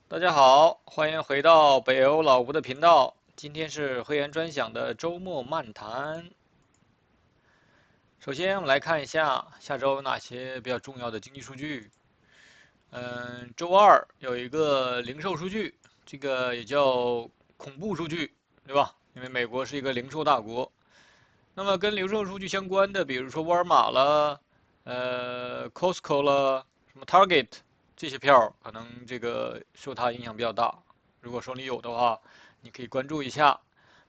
大家好，欢迎回到北欧老吴的频道。今天是会员专享的周末漫谈。首先，我们来看一下下周有哪些比较重要的经济数据。周二有一个零售数据，这个也叫恐怖数据，对吧？因为美国是一个零售大国。那么跟零售数据相关的，比如说沃尔玛啦、Costco 啦、什么 Target 这些票，可能这个受它影响比较大。如果手里有的话，你可以关注一下。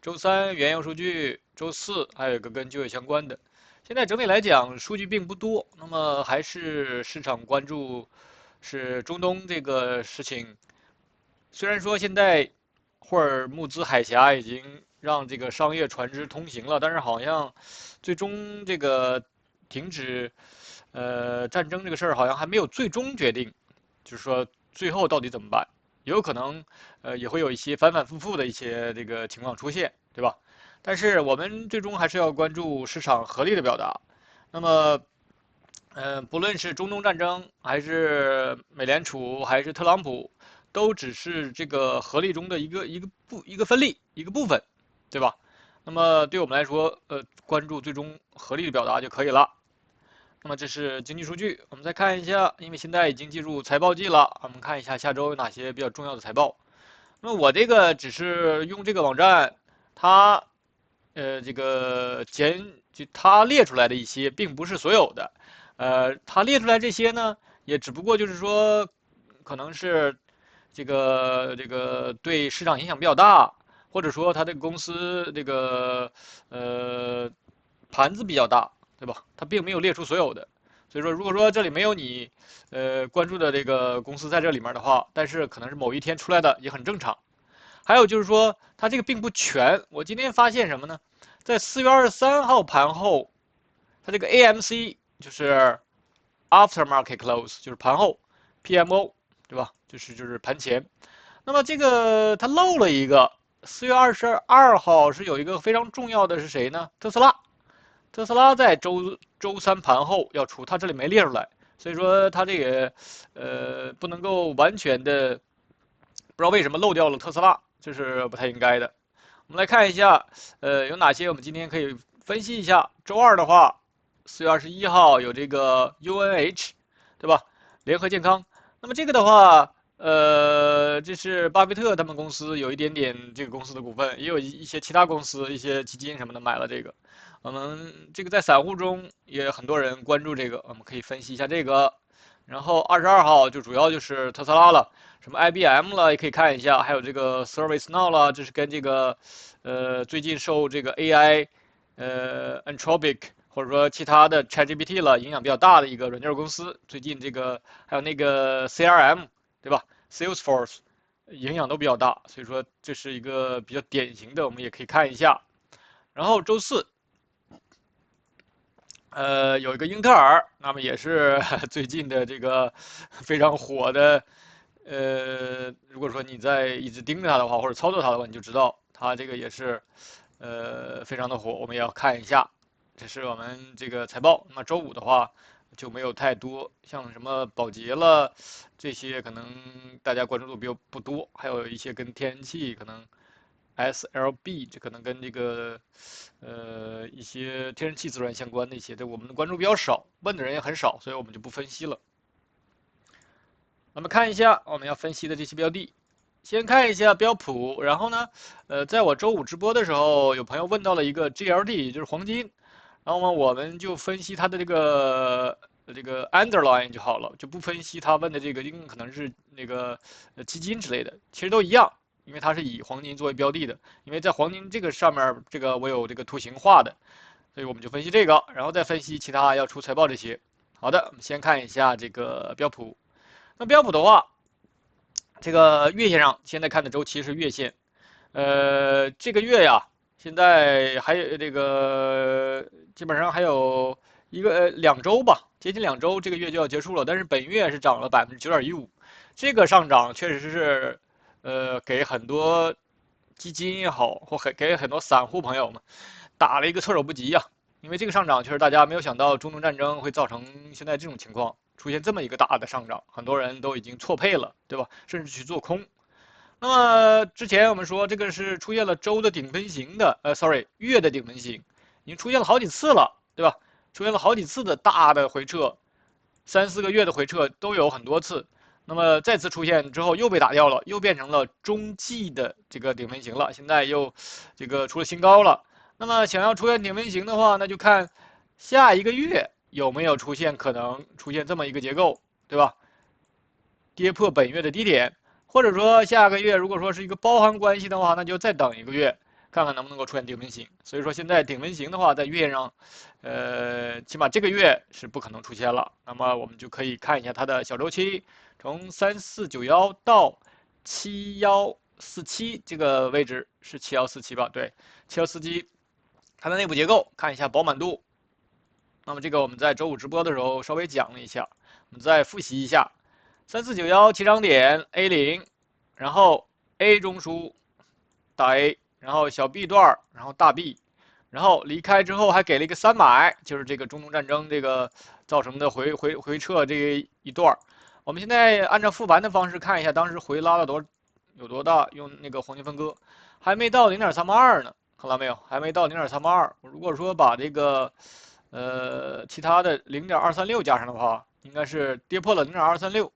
周三原油数据，周四还有一个跟就业相关的。现在整体来讲，数据并不多，那么还是市场关注是中东这个事情。虽然说现在霍尔木兹海峡已经让这个商业船只通行了，但是好像最终这个停止战争这个事儿好像还没有最终决定，就是说最后到底怎么办？有可能也会有一些反反复复的一些这个情况出现，对吧？但是我们最终还是要关注市场合力的表达。那么不论是中东战争，还是美联储，还是特朗普，都只是这个合力中的一个分例，一个部分，对吧？那么对我们来说，关注最终合力的表达就可以了。那么这是经济数据，我们再看一下，因为现在已经进入财报季了，我们看一下下周有哪些比较重要的财报。那么我这个只是用这个网站，它这个就它列出来的一些，并不是所有的。它列出来这些呢，也只不过就是说，可能是这个对市场影响比较大，或者说它这个公司这个呃盘子比较大，对吧？它并没有列出所有的。所以说，如果说这里没有你关注的这个公司在这里面的话，但是可能是某一天出来的也很正常。还有就是说，它这个并不全。我今天发现什么呢？在4月23号盘后，它这个 AMC 就是 After Market Close，就是盘后 PMO，对吧？就是盘前。那么这个它漏了一个，4月22号是有一个非常重要的是谁呢？特斯拉。特斯拉在周三盘后要出，它这里没列出来，所以说它这个不能够完全的，不知道为什么漏掉了特斯拉，这是不太应该的。我们来看一下，有哪些我们今天可以分析一下。周二的话，4月21号有这个 UNH，对吧？联合健康。那么这个的话，这是巴菲特他们公司有一点点这个公司的股份，也有一些其他公司、一些基金什么的买了这个。我们这个在散户中也很多人关注这个，我们可以分析一下这个。然后22号就主要就是特斯拉了，什么 IBM 了也可以看一下，还有这个 ServiceNow 了，这是跟这个最近受这个 AI Anthropic 或者说其他的 ChatGPT 了影响比较大的一个软件公司，最近这个还有那个 CRM 对吧？Salesforce 影响都比较大，所以说这是一个比较典型的，我们也可以看一下。然后周四有一个英特尔，那么也是最近的这个非常火的。如果说你在一直盯着它的话，或者操作它的话，你就知道它这个也是非常的火。我们也要看一下，这是我们这个财报。那么周五的话就没有太多，像什么宝洁了这些，可能大家关注度比较不多，还有一些跟天然气可能 SLB 这可能跟这个一些天然气资源相关的一些，对我们的关注比较少，问的人也很少，所以我们就不分析了。那么看一下我们要分析的这些标的，先看一下标普，然后呢，在我周五直播的时候，有朋友问到了一个 GLD，就是黄金，然后呢，我们就分析它的这个 underline 就好了，就不分析他问的这个，因为可能是那个基金之类的，其实都一样，因为它是以黄金作为标的的，因为在黄金这个上面，这个我有这个图形画的，所以我们就分析这个，然后再分析其他要出财报这些。好的，我们先看一下这个标普。那标普的话，这个月线上现在看的周期是月线，这个月呀，现在还有这个基本上还有2周吧，接近2周，这个月就要结束了。但是本月是涨了9.15%，这个上涨确实是给很多基金也好，或给很多散户朋友们打了一个措手不及呀。因为这个上涨确实大家没有想到中东战争会造成现在这种情况。出现这么一个大的上涨，很多人都已经错配了，对吧？甚至去做空。那么之前我们说这个是出现了周的顶分型的，月的顶分型，已经出现了好几次了，对吧？出现了好几次的大的回撤，3、4个月的回撤都有很多次。那么再次出现之后又被打掉了，又变成了中继的这个顶分型了。现在又这个出了新高了。那么想要出现顶分型的话，那就看下一个月有没有可能出现这么一个结构，对吧？跌破本月的低点，或者说下个月如果说是一个包含关系的话，那就再等一个月，看看能不能够出现顶分型。所以说现在顶分型的话，在月线上，起码这个月是不可能出现了。那么我们就可以看一下它的小周期，从3491到7147这个位置是7147吧？对，7147，它的内部结构看一下饱满度。那么这个我们在周五直播的时候稍微讲了一下，我们再复习一下。3491起涨点 A0，然后 A 中枢大 A，然后小 B 段，然后大 B，然后离开之后还给了一个300，就是这个中东战争这个造成的回撤这一段。我们现在按照复盘的方式看一下，当时回拉了有多大？用那个黄金分割，还没到0.382呢，看到没有？还没到0.382。如果说把这个其他的0.236加上的话，应该是跌破了0.236。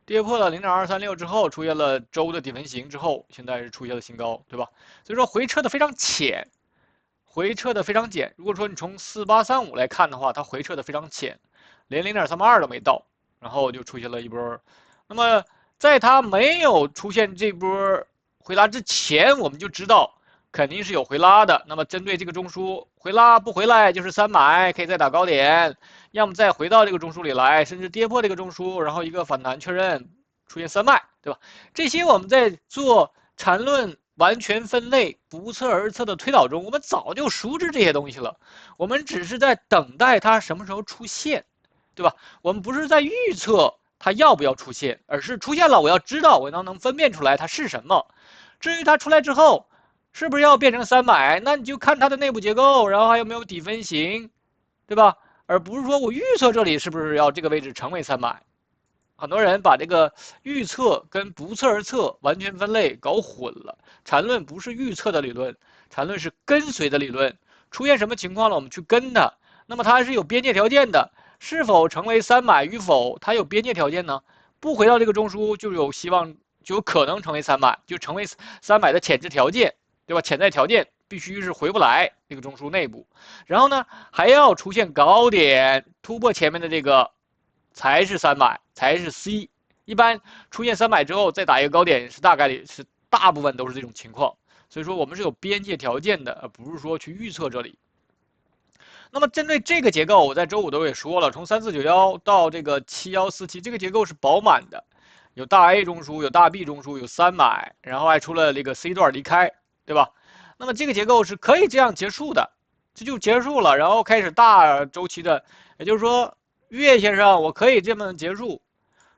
跌破了0.236之后，出现了周的底分型之后，现在是出现了新高，对吧？所以说回撤的非常浅，回撤的非常浅。如果说你从4835来看的话，它回撤的非常浅，连0.382都没到，然后就出现了一波。那么在它没有出现这波回拉之前，我们就知道肯定是有回拉的。那么针对这个中枢回拉不回来就是300，可以再打高点。要么再回到这个中枢里来，甚至跌破这个中枢，然后一个反弹确认，出现3脉，对吧？这些我们在做缠论完全分类、不测而测的推导中，我们早就熟知这些东西了。我们只是在等待它什么时候出现，对吧？我们不是在预测它要不要出现，而是出现了，我要知道，我能分辨出来它是什么。至于它出来之后，是不是要变成300，那你就看它的内部结构，然后还有没有底分型，对吧？而不是说我预测这里是不是要这个位置成为300，很多人把这个预测跟不测而测完全分类搞混了。缠论不是预测的理论，缠论是跟随的理论。出现什么情况了，我们去跟它。那么它是有边界条件的，是否成为300与否，它有边界条件呢？不回到这个中枢，就有希望，就有可能成为300，就成为300的潜质条件，对吧？潜在条件。必须是回不来这个中枢内部，然后呢还要出现高点突破前面的这个，才是300，才是 C。一般出现300之后再打一个高点是大概率是大部分都是这种情况，所以说我们是有边界条件的，而不是说去预测这里。那么针对这个结构，我在周五都也说了，从3491到这个7147，这个结构是饱满的，有大 A 中枢，有大 B 中枢，有300，然后还出了这个 C 段离开，对吧？那么这个结构是可以这样结束的，这就结束了，然后开始大周期的，也就是说月线上我可以这么结束，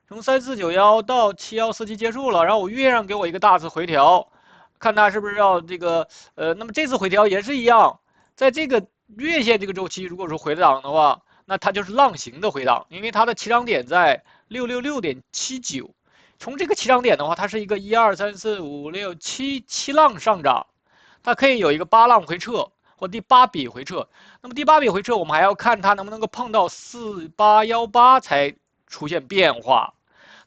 从3491到7147结束了，然后我月上给我一个大次回调，看它是不是要这个那么这次回调也是一样，在这个月线这个周期，如果说回档的话，那它就是浪形的回档，因为它的起涨点在666.79，从这个起涨点的话，它是一个1、2、3、4、5、6、7浪上涨。它可以有一个8浪回撤或第8笔回撤，那么第8笔回撤我们还要看它能不能够碰到4818才出现变化。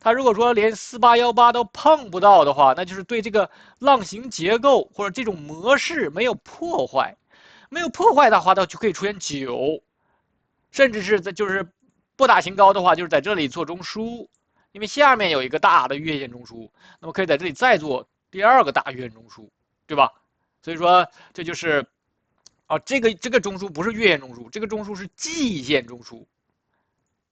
它如果说连4818都碰不到的话，那就是对这个浪形结构或者这种模式没有破坏，没有破坏的话，它就可以出现9，甚至是就是不打新高的话，就是在这里做中枢，因为下面有一个大的月线中枢，那么可以在这里再做第2个大月线中枢，对吧？所以说这就是这个中枢不是月线中枢，这个中枢是季线中枢。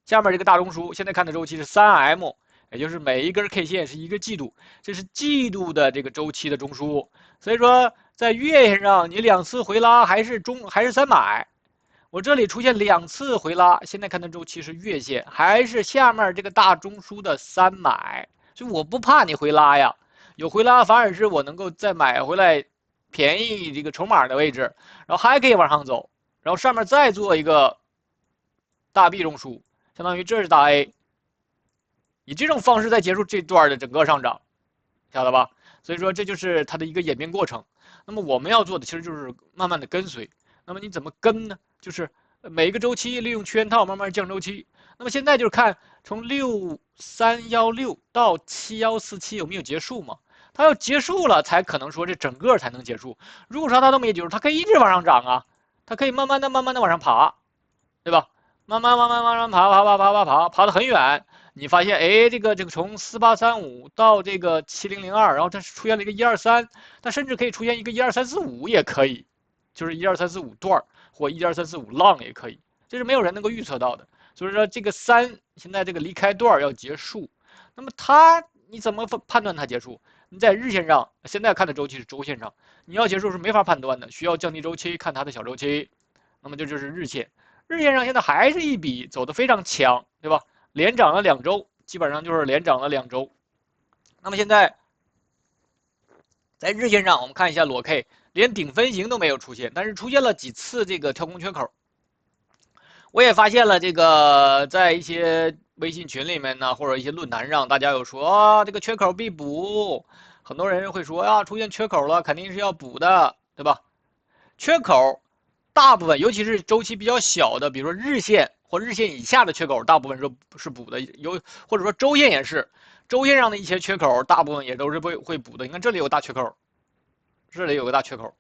下面这个大中枢现在看的周期是3M， 也就是每一根 K 线是一个季度，这是季度的这个周期的中枢。所以说在月线上你2次回拉还是300，我这里出现2次回拉，现在看的周期是月线，还是下面这个大中枢的300，所以我不怕你回拉呀，有回拉反而是我能够再买回来。便宜这个筹码的位置，然后还可以往上走，然后上面再做一个大 B 中枢，相当于这是大 A，以这种方式在结束这段的整个上涨，晓得吧？所以说这就是它的一个演变过程。那么我们要做的其实就是慢慢的跟随。那么你怎么跟呢？就是每一个周期利用圈套慢慢降周期。那么现在就是看从6316到7147有没有结束嘛？它要结束了才可能说这整个才能结束。如果说它都没结束，它可以一直往上涨啊，它可以慢慢的、慢慢的往上爬，对吧？慢慢往上爬得很远。你发现，哎，这个从4835到这个7002，然后它出现了一个123，它甚至可以出现一个12345也可以，就是12345段或12345浪也可以，这是没有人能够预测到的。所以说这个三现在这个离开段要结束，那么它你怎么判断它结束？你在日线上，现在看的周期是周线上，你要结束是没法判断的，需要降低周期看它的小周期。那么这就是日线。日线上现在还是一笔走的非常强，对吧？连涨了2周，基本上就是连涨了2周。那么现在在日线上，我们看一下裸 K，连顶分型都没有出现，但是出现了几次这个跳空缺口。我也发现了这个，在一些微信群里面呢，或者一些论坛上，大家有说啊，这个缺口必补，很多人会说啊，出现缺口了，肯定是要补的，对吧？缺口大部分，尤其是周期比较小的，比如说日线或日线以下的缺口，大部分是补的，或者说周线也是，周线上的一些缺口，大部分也都是会补的。你看这里有个大缺口，这里有个大缺口，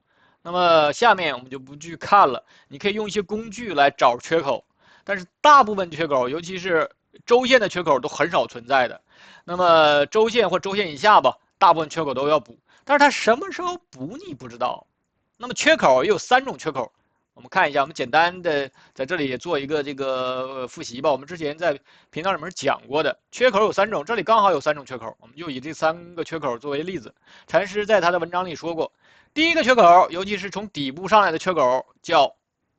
那么下面我们就不去看了，你可以用一些工具来找缺口，但是大部分缺口，尤其是周线的缺口都很少存在的。那么周线或周线以下吧，大部分缺口都要补，但是它什么时候补你不知道。那么缺口也有3种缺口，我们看一下，我们简单的在这里也做一个这个复习吧。我们之前在频道里面讲过的，缺口有3种，这里刚好有3种缺口，我们就以这3个缺口作为例子。禅师在他的文章里说过，第一个缺口，尤其是从底部上来的缺口，叫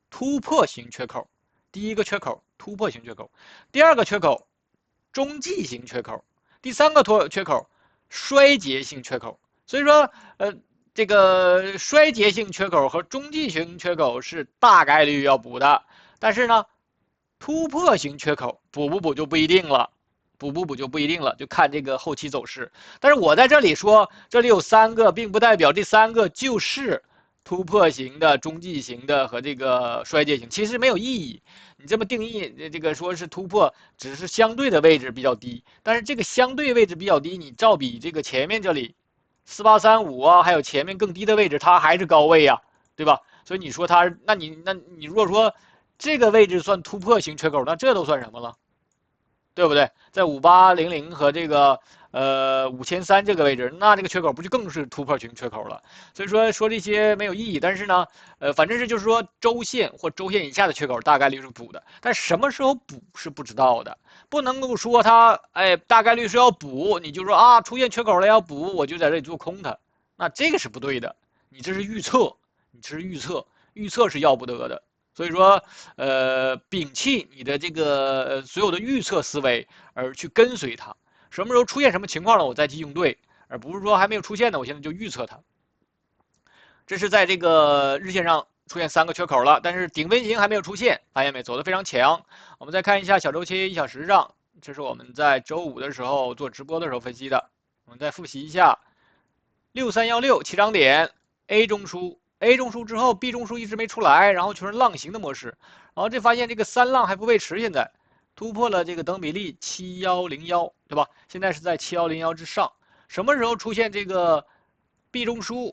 突破型缺口。第一个缺口突破型缺口，第二个缺口中继型缺口，第三个缺口衰竭性缺口。所以说，这个衰竭性缺口和中继型缺口是大概率要补的，但是呢，突破型缺口补不补就不一定了，补不补就不一定了，就看这个后期走势。但是我在这里说，这里有3个，并不代表这3个就是突破型的、中继型的和这个衰竭型，其实没有意义。你这么定义，这个说是突破，只是相对的位置比较低，但是这个相对位置比较低，你照比这个前面这里4835啊，还有前面更低的位置，它还是高位呀，对吧？所以你说它，那你如果说这个位置算突破型缺口，那这都算什么了？对不对？在5800和这个5300这个位置，那这个缺口不就更是突破型缺口了？所以说这些没有意义。但是呢，反正是就是说周线或周线以下的缺口大概率是补的，但什么时候补是不知道的，不能够说它大概率是要补，你就说啊出现缺口了要补，我就在这里做空它，那这个是不对的。你这是预测，你这是预测，预测是要不得的。所以说，摒弃你的这个所有的预测思维，而去跟随它。什么时候出现什么情况了，我再去应对，而不是说还没有出现呢，我现在就预测它。这是在这个日线上出现3个缺口了，但是顶分型还没有出现，发现没？走得非常强。我们再看一下小周期1小时上，这是我们在周5的时候做直播的时候分析的。我们再复习一下，6316起涨点 A 中枢。A 中枢之后，B 中枢一直没出来，然后全是浪形的模式，然后这发现这个3浪还不背驰，现在突破了这个等比例7101，对吧？现在是在7101之上，什么时候出现这个 B 中枢、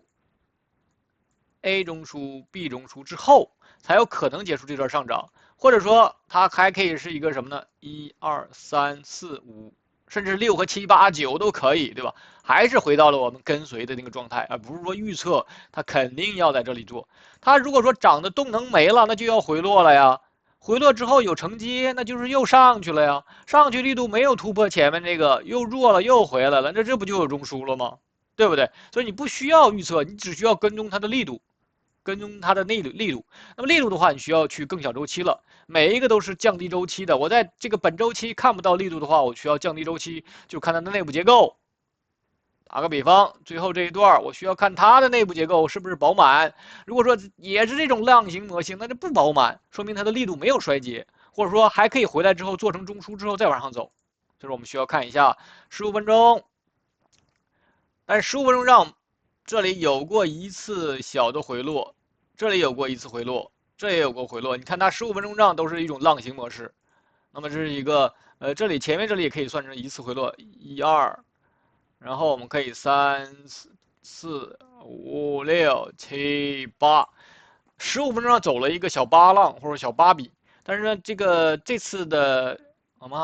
A 中枢、B 中枢之后，才有可能结束这段上涨，或者说它还可以是一个什么呢？1、2、3、4、5。甚至6和7、8、9都可以，对吧？还是回到了我们跟随的那个状态，而不是说预测它肯定要在这里做。它如果说涨的动能没了，那就要回落了呀。回落之后有承接，那就是又上去了呀。上去力度没有突破前面这个，又弱了，又回来了，那这不就有中枢了吗？对不对？所以你不需要预测，你只需要跟踪它的力度。跟踪它的力度，那么力度的话，你需要去更小周期了。每一个都是降低周期的。我在这个本周期看不到力度的话，我需要降低周期，就看它的内部结构。打个比方，最后这一段我需要看它的内部结构是不是饱满。如果说也是这种浪形模型，那就不饱满，说明它的力度没有衰竭，或者说还可以回来之后做成中枢之后再往上走。就是我们需要看一下15分钟。但是15分钟上，这里有过一次小的回落，这里有过一次回落，这也有过回落。你看它15分钟上都是一种浪形模式。那么这是一个这里前面这里也可以算成一次回落，1、2，然后我们可以3、4、5、6、7、8。15分钟上走了一个小八浪或者小八笔，但是呢，这次的我们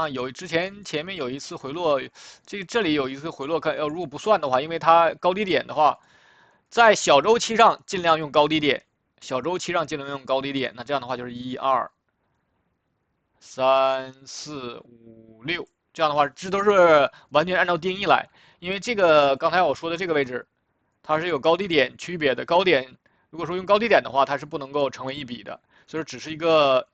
看前面有一次回落，这里有一次回落，如果不算的话，因为它高低点的话，在小周期上尽量用高低点，小周期上尽量用高低点，那这样的话就是1、2、3、4、5、6，这样的话这都是完全按照定义来，因为这个刚才我说的这个位置，它是有高低点区别的，高点。如果说用高低点的话，它是不能够成为一笔的，所以只是一个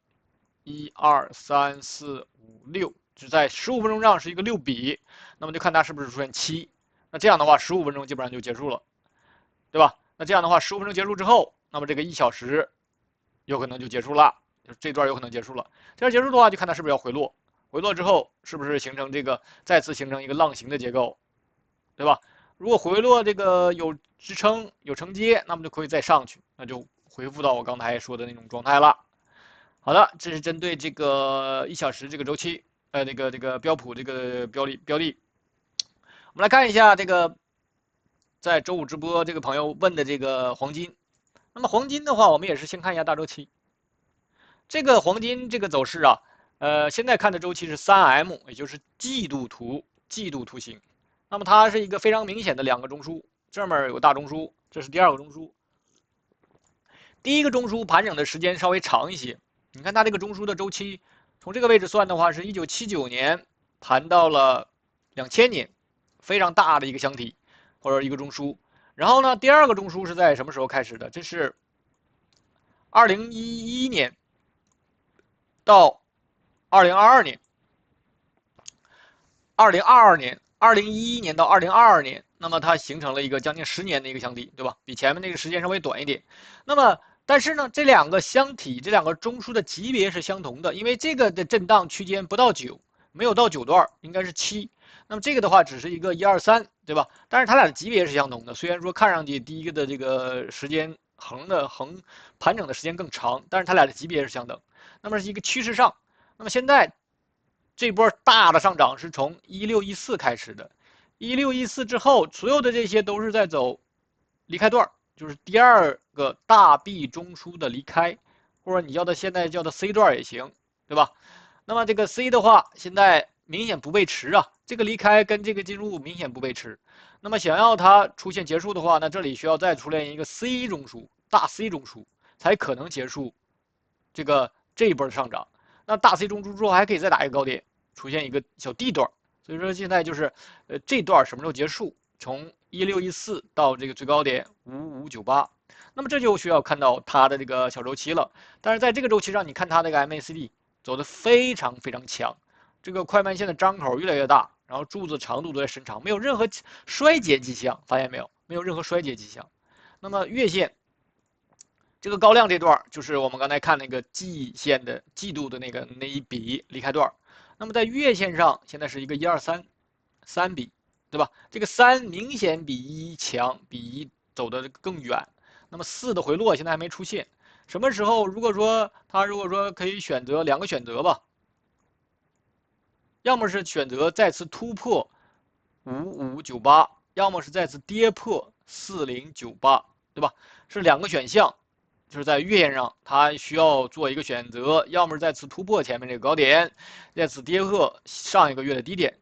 1、2、3、4、5、6，只在15分钟上是一个6笔，那么就看它是不是出现7，那这样的话15分钟基本上就结束了，对吧？那这样的话15分钟结束之后，那么这个1小时有可能就结束了，就这段有可能结束了。这段结束的话，就看它是不是要回落，回落之后是不是形成再次形成一个浪形的结构，对吧？如果回落这个有支撑有承接，那么就可以再上去，那就恢复到我刚才说的那种状态了。好的，这是针对这个1小时这个周期，这个标普这个标的。我们来看一下这个在周五直播这个朋友问的这个黄金。那么黄金的话，我们也是先看一下大周期。这个黄金这个走势啊，现在看的周期是3M，也就是季度图形。那么它是一个非常明显的2个中枢，这面有大中枢，这是第2个中枢。第1个中枢盘整的时间稍微长一些，你看它这个中枢的周期，从这个位置算的话是1979年盘到了2000年，非常大的一个箱体或者一个中枢。然后呢，第2个中枢是在什么时候开始的？这是2011年到2022年，2011年到2022年，那么它形成了一个将近10年的一个箱体，对吧？比前面那个时间稍微短一点。那么，但是呢，这2个箱体，这2个中枢的级别是相同的，因为这个的震荡区间不到9，没有到9段，应该是7。那么这个的话只是一个1、2、3，对吧？但是它俩的级别是相同的，虽然说看上去第1个的这个时间横盘整的时间更长，但是它俩的级别是相等。那么是一个趋势上。那么现在这波大的上涨是从1614开始的，1614之后，所有的这些都是在走离开段，就是第2个大 B 中枢的离开，或者你现在叫它 C 段也行，对吧？那么这个 C 的话，现在明显不背驰啊，这个离开跟这个进入明显不背驰。那么想要它出现结束的话，那这里需要再出现一个 C 中枢，大 C 中枢，才可能结束这一波的上涨。那大 C 中枢之后还可以再打一个高点，出现一个小 D 段。所以说现在就是这段什么时候结束？从1614到这个最高点5598，那么这就需要看到它的这个小周期了。但是在这个周期上，你看它这个 MACD 走的非常非常强，这个快慢线的张口越来越大，然后柱子长度都在伸长，没有任何衰竭迹象，发现没有？没有任何衰竭迹象。那么月线这个高量这段就是我们刚才看那个季线的季度的那一笔离开段，那么在月线上现在是一个1、2、3笔，对吧？这个3明显比1强，比1走得更远。那么4的回落现在还没出现，什么时候？如果说可以选择2个选择吧，要么是选择再次突破5598，要么是再次跌破4098，对吧？是2个选项。就是在月线上，它需要做一个选择，要么是再次突破前面这个高点，再次跌破上一个月的低点。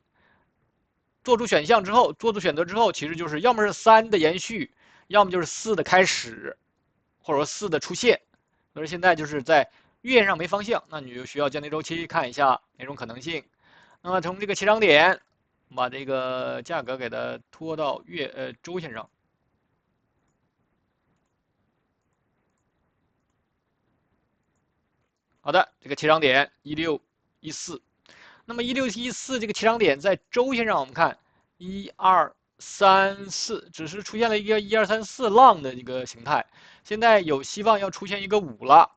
做出选择之后，其实就是要么是3的延续，要么就是4的开始，或者说4的出现。所以现在就是在月线上没方向，那你就需要降低周期看一下哪种可能性。那么从这个起涨点，把这个价格给它拖到周线上。好的，这个起涨点1614，那么1614这个起涨点在周线上，我们看1、2、3、4，只是出现了一个1、2、3、4浪的一个形态，现在有希望要出现一个5了，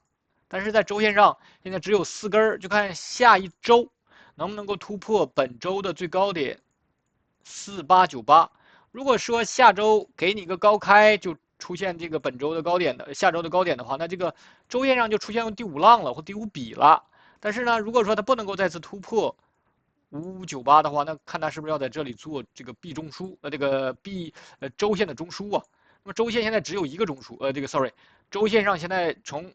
但是在周线上现在只有4根，就看下一周能不能够突破本周的最高点4898？如果说下周给你一个高开，就出现这个本周的高点的下周的高点的话，那这个周线上就出现第五浪了或第五笔了。但是呢，如果说它不能够再次突破5598的话，那看它是不是要在这里做这个 B 中枢，这个 B 周线的中枢啊。那么周线现在只有一个中枢，这个 sorry，周线上现在从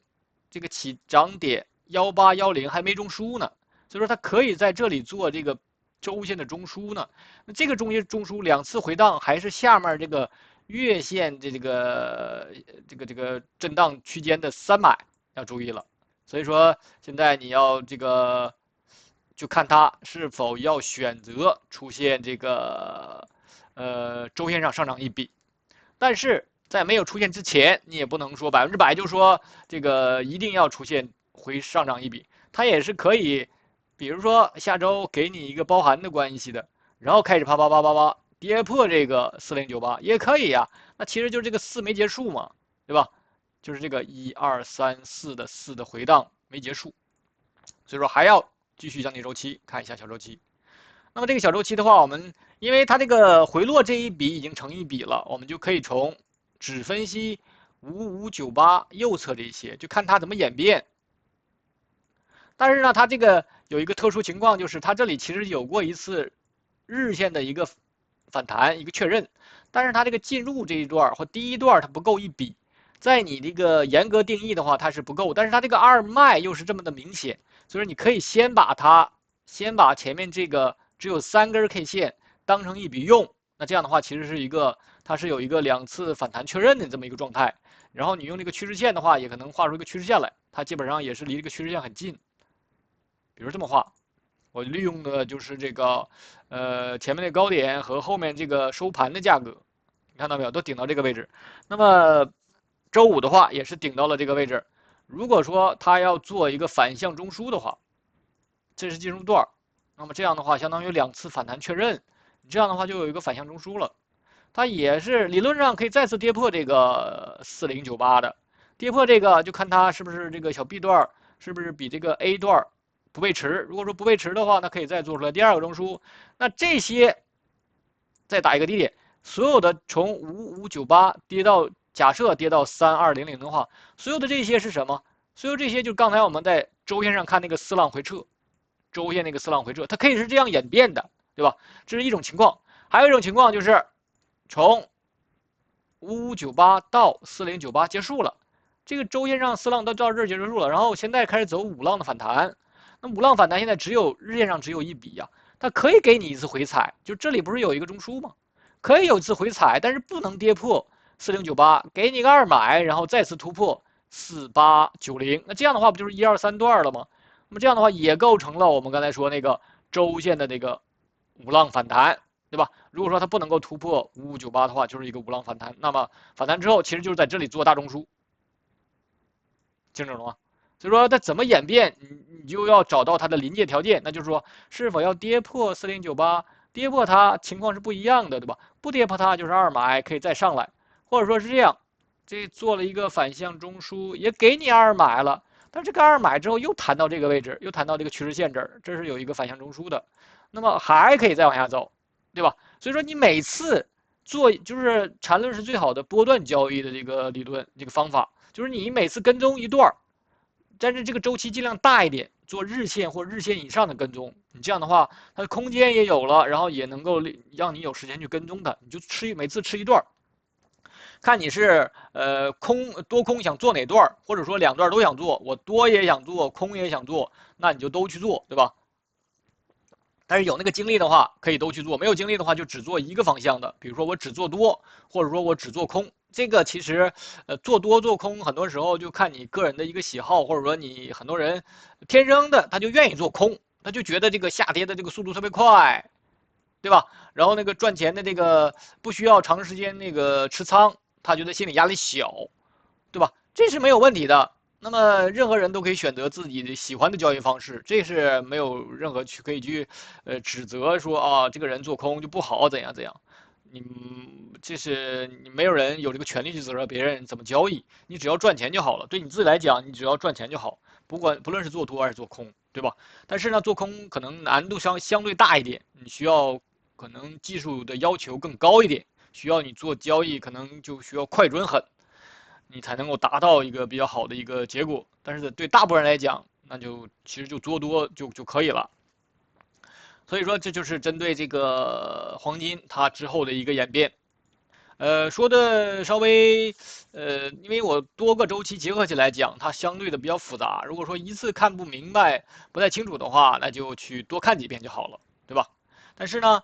这个起涨点1810还没中枢呢，所以说它可以在这里做这个周线的中枢呢。那这个中枢两次回荡还是下面这个月线这个震荡区间的300，要注意了。所以说现在你要这个就看它是否要选择出现这个周线上上涨一笔，但是在没有出现之前，你也不能说100%就说这个一定要出现上涨一笔，它也是可以，比如说下周给你一个包含的关系的，然后开始啪啪啪啪啪跌破这个4098也可以呀，那其实就是这个4没结束嘛，对吧？就是这个1、2、3、4的4的回荡没结束，所以说还要继续将近周期看一下小周期。那么这个小周期的话，我们因为它这个回落这一笔已经成一笔了，我们就可以从只分析5598右侧这一些，就看它怎么演变。但是呢，它这个有一个特殊情况，就是它这里其实有过一次日线的一个反弹，一个确认，但是它这个进入这一段或第一段它不够一笔，在你这个严格定义的话它是不够，但是它这个二脉又是这么的明显，所以说你可以先把前面这个只有3根 K 线当成一笔用，那这样的话其实是它是有一个2次反弹确认的这么一个状态，然后你用这个趋势线的话，也可能画出一个趋势线来，它基本上也是离这个趋势线很近，比如这么画。我利用的就是这个，前面的高点和后面这个收盘的价格，你看到没有，都顶到这个位置。那么周五的话也是顶到了这个位置。如果说它要做一个反向中枢的话，这是进入段，那么这样的话相当于2次反弹确认，这样的话就有一个反向中枢了。它也是理论上可以再次跌破这个4098的，跌破这个就看它是不是这个小 B 段是不是比这个 A 段不背驰。如果说不背驰的话，那可以再做出来第2个中枢。那这些再打一个低点，所有的从5598跌到假设跌到3200的话，所有的这些是什么？所有这些就刚才我们在周线上看那个4浪回撤，周线那个4浪回撤，它可以是这样演变的，对吧？这是一种情况。还有一种情况就是从5598到4098结束了，这个周线上4浪到这儿结束了，然后现在开始走5浪的反弹。那5浪反弹现在日线上只有一笔呀，它可以给你一次回踩，就这里不是有一个中枢吗？可以有一次回踩，但是不能跌破4098，给你个2买，然后再次突破4890，那这样的话不就是1、2、3段了吗？那么这样的话也构成了我们刚才说那个周线的那个5浪反弹，对吧？如果说它不能够突破5598的话，就是一个5浪反弹。那么反弹之后，其实就是在这里做大中枢，清楚了吗？所以说它怎么演变，你就要找到它的临界条件，那就是说是否要跌破4098，跌破它情况是不一样的，对吧？不跌破它就是2买，可以再上来，或者说是这样，这做了一个反向中枢，也给你2买了，但这个2买之后又弹到这个位置，又弹到这个趋势线这儿，这是有一个反向中枢的，那么还可以再往下走，对吧？所以说你每次做就是缠论是最好的波段交易的这个理论这个方法，就是你每次跟踪一段，但是这个周期尽量大一点，做日线或日线以上的跟踪，你这样的话它的空间也有了，然后也能够让你有时间去跟踪它，你就每次吃一段。看你是多空想做哪段，或者说2段都想做，我多也想做，空也想做，那你就都去做，对吧？但是有那个精力的话，可以都去做；没有精力的话，就只做一个方向的。比如说我只做多，或者说我只做空。这个其实，做多做空，很多时候就看你个人的一个喜好，或者说你很多人天生的他就愿意做空，他就觉得这个下跌的这个速度特别快，对吧？然后那个赚钱的这个不需要长时间那个持仓，他觉得心理压力小，对吧？这是没有问题的。那么任何人都可以选择自己喜欢的交易方式，这是没有任何可以去指责说啊这个人做空就不好怎样怎样。你这是你没有人有这个权利去责责别人怎么交易，你只要赚钱就好了。对你自己来讲，你只要赚钱就好，不论是做多还是做空，对吧？对吧？但是呢，做空可能难度相对大一点，你需要可能技术的要求更高一点，需要你做交易可能就需要快准狠，你才能够达到一个比较好的一个结果。但是对大部分人来讲，那就其实就做多就可以了。所以说这就是针对这个黄金它之后的一个演变。说的稍微，因为我多个周期结合起来讲，它相对的比较复杂。如果说一次看不明白、不太清楚的话，那就去多看几遍就好了，对吧？但是呢，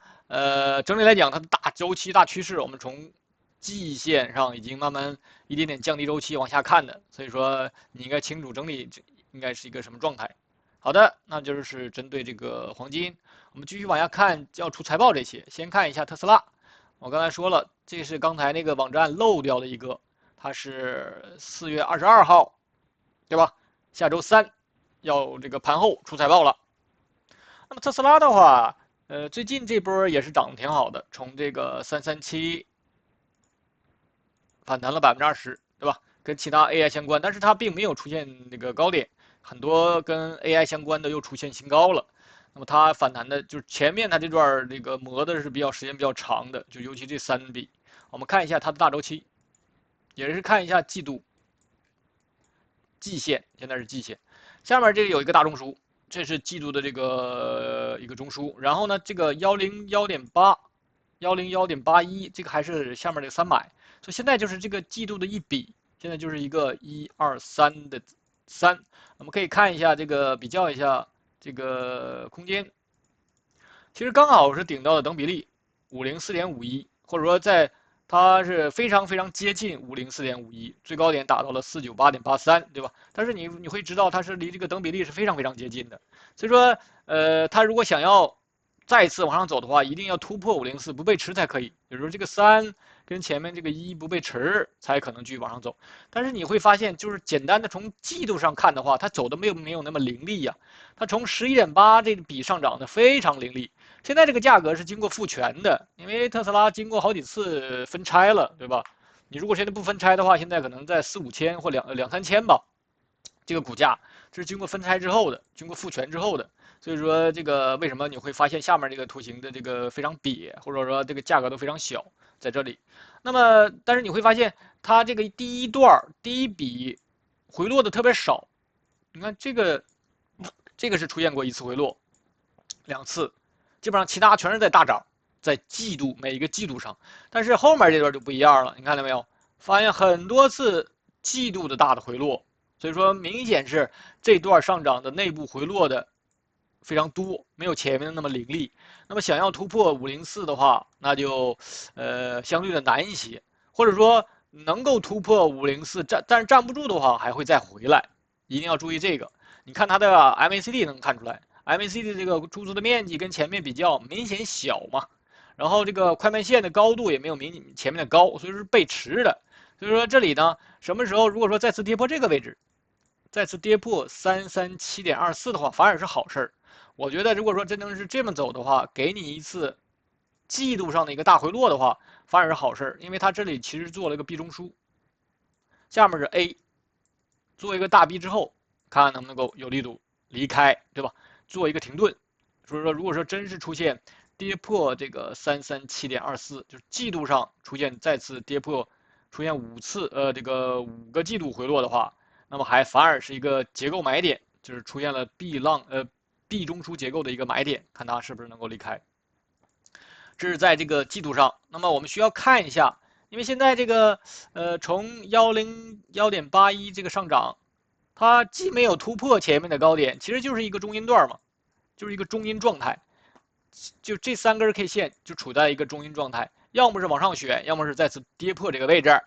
整体来讲，它的大周期、大趋势，我们从季线上已经慢慢一点点降低周期往下看的，所以说你应该清楚整体应该是一个什么状态。好的，那就是针对这个黄金，我们继续往下看要出财报这些，先看一下特斯拉。我刚才说了，这是刚才那个网站漏掉的一个，它是4月22号，对吧？下周三要这个盘后出财报了。那么特斯拉的话，最近这波也是涨得挺好的，从这个337反弹了20%，对吧？跟其他 AI 相关，但是它并没有出现这个高点，很多跟 AI 相关的又出现新高了。那么它反弹的就是前面它这段这个磨的是时间比较长的，就尤其这3笔，我们看一下它的大周期，也是看一下季线，现在是季线，下面这里有一个大中枢，这是季度的这个一个中枢，然后呢这个101.8。101.81，这个还是下面这个300，所以现在就是这个季度的一笔，现在就是一个123的3，我们可以看一下这个比较一下这个空间，其实刚好是顶到了等比例504.51，或者说它是非常非常接近504.51，最高点达到了498.83，对吧？但是你会知道它是离这个等比例是非常非常接近的，所以说它如果想要再次往上走的话，一定要突破504不背驰才可以，也就是说这个3跟前面这个1不背驰才可能继续往上走。但是你会发现，就是简单的从季度上看的话，它走的没有那么凌厉呀、它从11.8这笔上涨的非常凌厉。现在这个价格是经过复权的，因为特斯拉经过好几次分拆了，对吧？你如果现在不分拆的话，现在可能在4、5千或两三千吧，这个股价这是经过分拆之后的，经过复权之后的。所以说这个为什么你会发现下面这个图形的这个非常瘪，或者说这个价格都非常小在这里。那么但是你会发现它这个第一笔回落的特别少，你看这个是出现过一次回落，2次，基本上其他全是在大涨，在每一个季度上。但是后面这段就不一样了，你看到没有？发现很多次季度的大的回落，所以说明显是这段上涨的内部回落的非常多，没有前面的那么凌厉。那么想要突破504的话，那就相对的难一些，或者说能够突破504，但是站不住的话还会再回来，一定要注意这个。你看它的 MACD 能看出来，MACD 这个柱子的面积跟前面比较明显小嘛，然后这个快慢线的高度也没有前面的高，所以是背驰的。所以说这里呢，什么时候如果说再次跌破这个位置，再次跌破337.24的话，反而是好事儿。我觉得如果说真正是这么走的话，给你一次季度上的一个大回落的话，反而是好事儿，因为它这里其实做了一个 B 中枢，下面是 A，做一个大 B 之后，看看能不能够有力度离开，对吧？做一个停顿。所以说，如果说真是出现跌破这个337.24，就是季度上再次跌破，出现5次这个5个季度回落的话，那么还反而是一个结构买点，就是出现了 B 中枢结构的一个买点，看它是不是能够离开。这是在这个季度上，那么我们需要看一下，因为现在这个从101.81这个上涨，它既没有突破前面的高点，其实就是一个中阴段嘛，就是一个中阴状态，就这3根 K 线就处在一个中阴状态，要么是往上选，要么是再次跌破这个位置，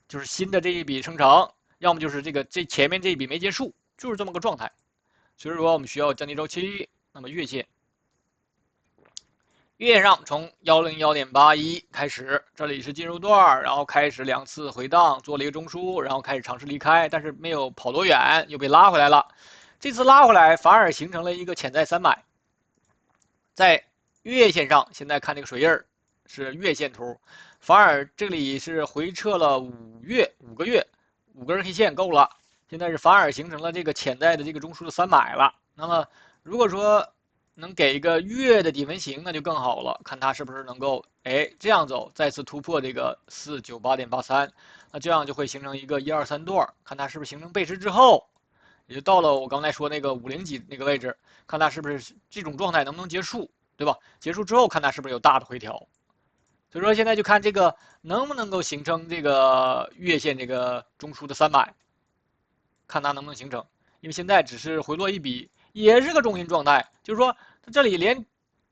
就是新的这一笔生成，要么就是这前面这一笔没结束，就是这么个状态。所以说我们需要降低周期，那么月线上从101.81开始，这里是进入段，然后开始2次回荡，做了一个中枢，然后开始尝试离开，但是没有跑多远，又被拉回来了。这次拉回来反而形成了一个潜在300，在月线上，现在看这个水印是月线图，反而这里是回撤了5个月，5根 K 线够了，现在是反而形成了这个潜在的这个中枢的300了。那么如果说能给一个月的底分型，那就更好了，看它是不是能够这样走，再次突破这个498.83，那这样就会形成一个123段，看它是不是形成背驰之后，也就到了我刚才说那个50几那个位置，看它是不是这种状态能不能结束，对吧？结束之后看它是不是有大的回调。所以说现在就看这个能不能够形成这个月线这个中枢的300，看它能不能形成。因为现在只是回落一笔，也是个中心状态，就是说它这里连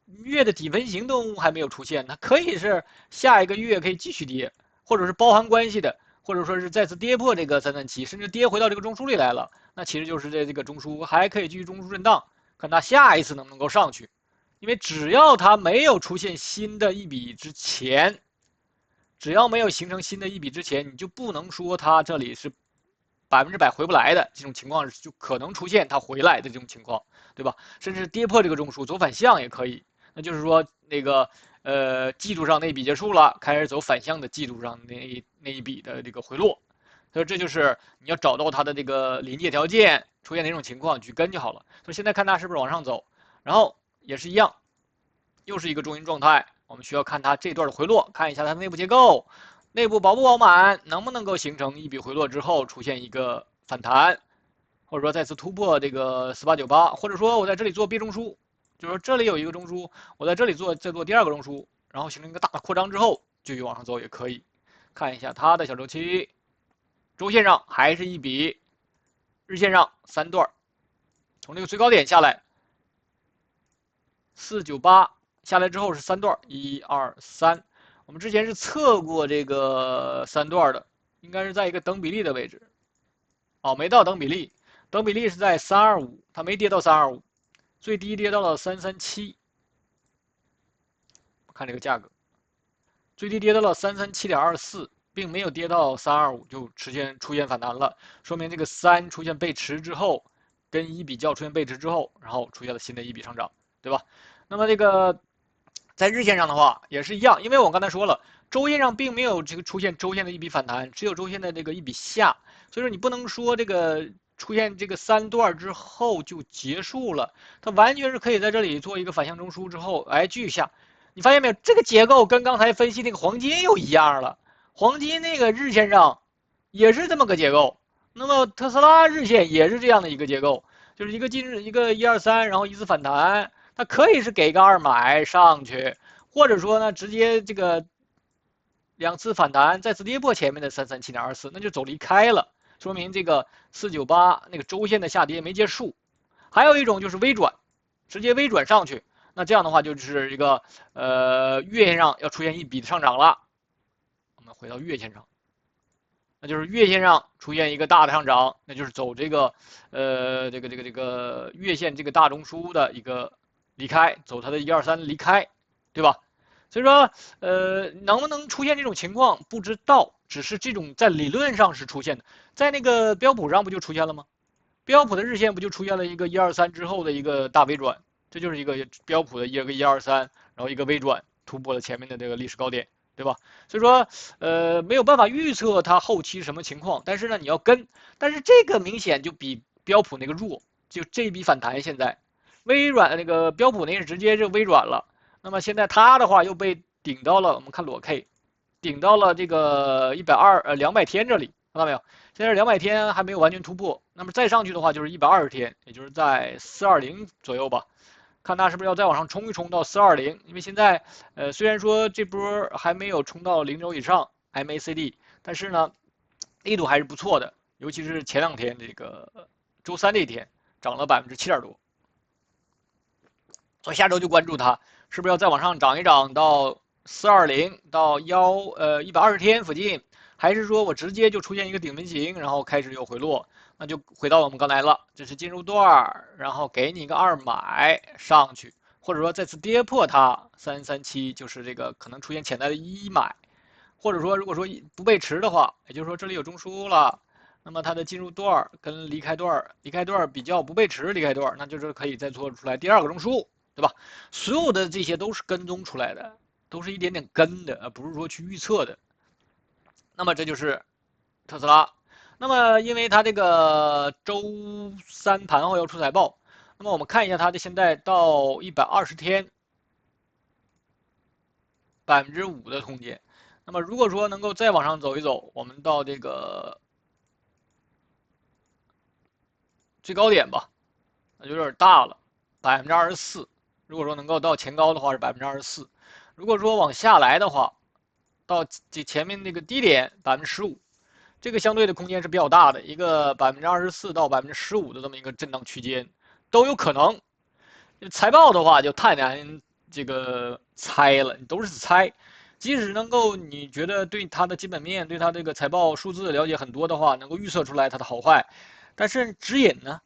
月的底分型都还没有出现，它可以是下一个月可以继续跌，或者是包含关系的，或者说是再次跌破这个337，甚至跌回到这个中枢里来了，那其实就是这个中枢还可以继续中枢震荡，看它下一次能不能够上去。因为只要它没有出现新的一笔之前，只要没有形成新的一笔之前，你就不能说它这里是100%回不来的这种情况，就可能出现它回来的这种情况，对吧？甚至跌破这个中枢走反向也可以。那就是说那个技术上那笔结束了，开始走反向的技术上那一笔的这个回落。所以这就是你要找到它的这个临界条件出现哪种情况去跟就好了。所以现在看它是不是往上走，然后也是一样，又是一个中阴状态，我们需要看它这段的回落，看一下它内部结构，内部饱不饱满，能不能够形成一笔回落之后出现一个反弹，或者说再次突破这个4898，或者说我在这里做 B 中枢，就是说这里有一个中枢，我在这里再做第二个中枢，然后形成一个大的扩张之后继续往上走也可以。看一下它的小周期，周线上还是一笔，日线上3段，从这个最高点下来498。下来之后是3段，1、2、3。我们之前是测过这个3段的，应该是在一个等比例的位置。哦，没到等比例，等比例是在325，它没跌到325，最低跌到了337。看这个价格，最低跌到了337.24，并没有跌到325，就出现反弹了，说明这个3出现背驰之后，跟1比较出现背驰之后，然后出现了新的一笔上涨，对吧？那么这个在日线上的话也是一样，因为我刚才说了，周线上并没有这个出现周线的一笔反弹，只有周线的这个一笔下，所以说你不能说这个出现这个3段之后就结束了，它完全是可以在这里做一个反向中枢之后，继续下。你发现没有？这个结构跟刚才分析那个黄金又一样了，黄金那个日线上也是这么个结构，那么特斯拉日线也是这样的一个结构，就是一个今日一个123，然后一次反弹。它可以是给个2买上去，或者说呢，直接这个2次反弹，再次跌破前面的337.24，那就走离开了，说明这个498那个周线的下跌没结束。还有一种就是微转，直接微转上去，那这样的话就是一个月线上要出现一笔的上涨了。我们回到月线上，那就是月线上出现一个大的上涨，那就是走这个月线这个大中枢的一个离开，走它的123离开，对吧？所以说，能不能出现这种情况不知道，只是这种在理论上是出现的，在那个标普上不就出现了吗？标普的日线不就出现了一个123之后的一个大微转，这就是一个标普的一个123，然后一个微转突破了前面的这个历史高点，对吧？所以说，没有办法预测它后期什么情况，但是呢，你要跟，但是这个明显就比标普那个弱，就这一笔反弹现在，微软那个标普那是直接就微转了，那么现在它的话又被顶到了，我们看裸 K，顶到了这个200天这里，看到没有？现在是200天还没有完全突破，那么再上去的话就是120天，也就是在420左右吧。看它是不是要再往上冲一冲到420，因为现在虽然说这波还没有冲到0轴以上 MACD，但是呢力度还是不错的，尤其是前2天这个周3这一天涨了7%多，所以下周就关注它是不是要再往上涨一涨到420到120天附近，还是说我直接就出现一个顶分型，然后开始有回落，那就回到我们刚才了，这是进入段，然后给你一个2买上去，或者说再次跌破它337，就是这个可能出现潜在的1买，或者说如果说不背驰的话，也就是说这里有中枢了。那么它的进入段跟离开段比较不背驰离开段，那就是可以再做出来第2个中枢，对吧？所有的这些都是跟踪出来的，都是一点点跟的，而不是说去预测的。那么这就是特斯拉。那么因为它这个周3盘后要出财报，那么我们看一下它的现在到120天5%的空间。那么如果说能够再往上走一走，我们到这个最高点吧，那就有点大了，24%。如果说能够到前高的话是24%，如果说往下来的话，到这前面那个低点15%，这个相对的空间是比较大的，一个24%到15%的这么一个震荡区间都有可能。财报的话就太难这个猜了，你都是猜。即使能够你觉得对它的基本面、对它这个财报数字了解很多的话，能够预测出来它的好坏，但是指引呢？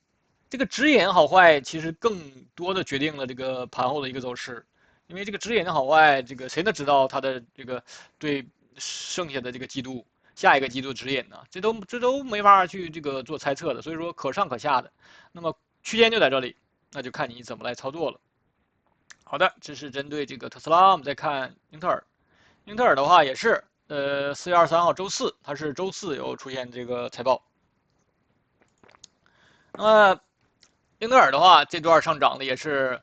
这个指引好坏其实更多的决定了这个盘后的一个走势，因为这个指引的好坏，这个谁能知道它的这个对剩下的这个季度、下一个季度指引呢？这都没法去这个做猜测的，所以说可上可下的。那么区间就在这里，那就看你怎么来操作了。好的，这是针对这个特斯拉，我们再看英特尔。英特尔的话也是，4月23号周四，它是周四有出现这个财报。那么英特尔的话，这段上涨的也是，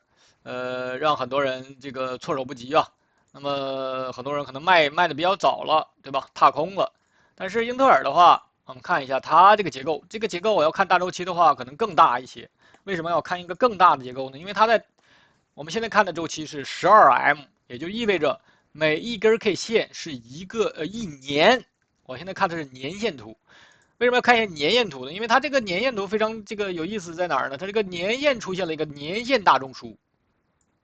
让很多人这个措手不及啊。那么很多人可能卖的比较早了，对吧？踏空了。但是英特尔的话，我们看一下它这个结构，这个结构我要看大周期的话，可能更大一些。为什么要看一个更大的结构呢？因为它在我们现在看的周期是12M，也就意味着每一根 K 线是一年。我现在看的是年线图。为什么要看一下年线图呢？因为它这个年线图非常这个有意思在哪儿呢？它这个年线出现了一个年线大中枢，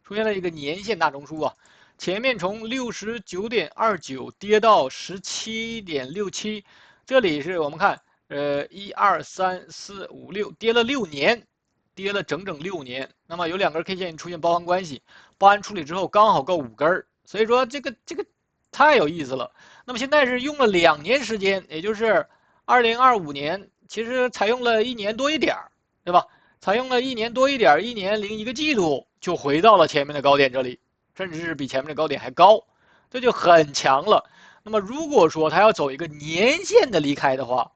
出现了一个年线大中枢啊。前面从69.29跌到17.67，这里是我们看，1、2、3、4、5、6，跌了6年，跌了整整6年。那么有2根 K 线出现包含关系，包含处理之后刚好够5根，所以说这个太有意思了。那么现在是用了2年时间，也就是2025年，其实采用了1年多一点儿，对吧？采用了1年多一点，1年零1个季度就回到了前面的高点这里，甚至是比前面的高点还高，这就很强了。那么如果说它要走一个年线的离开的话，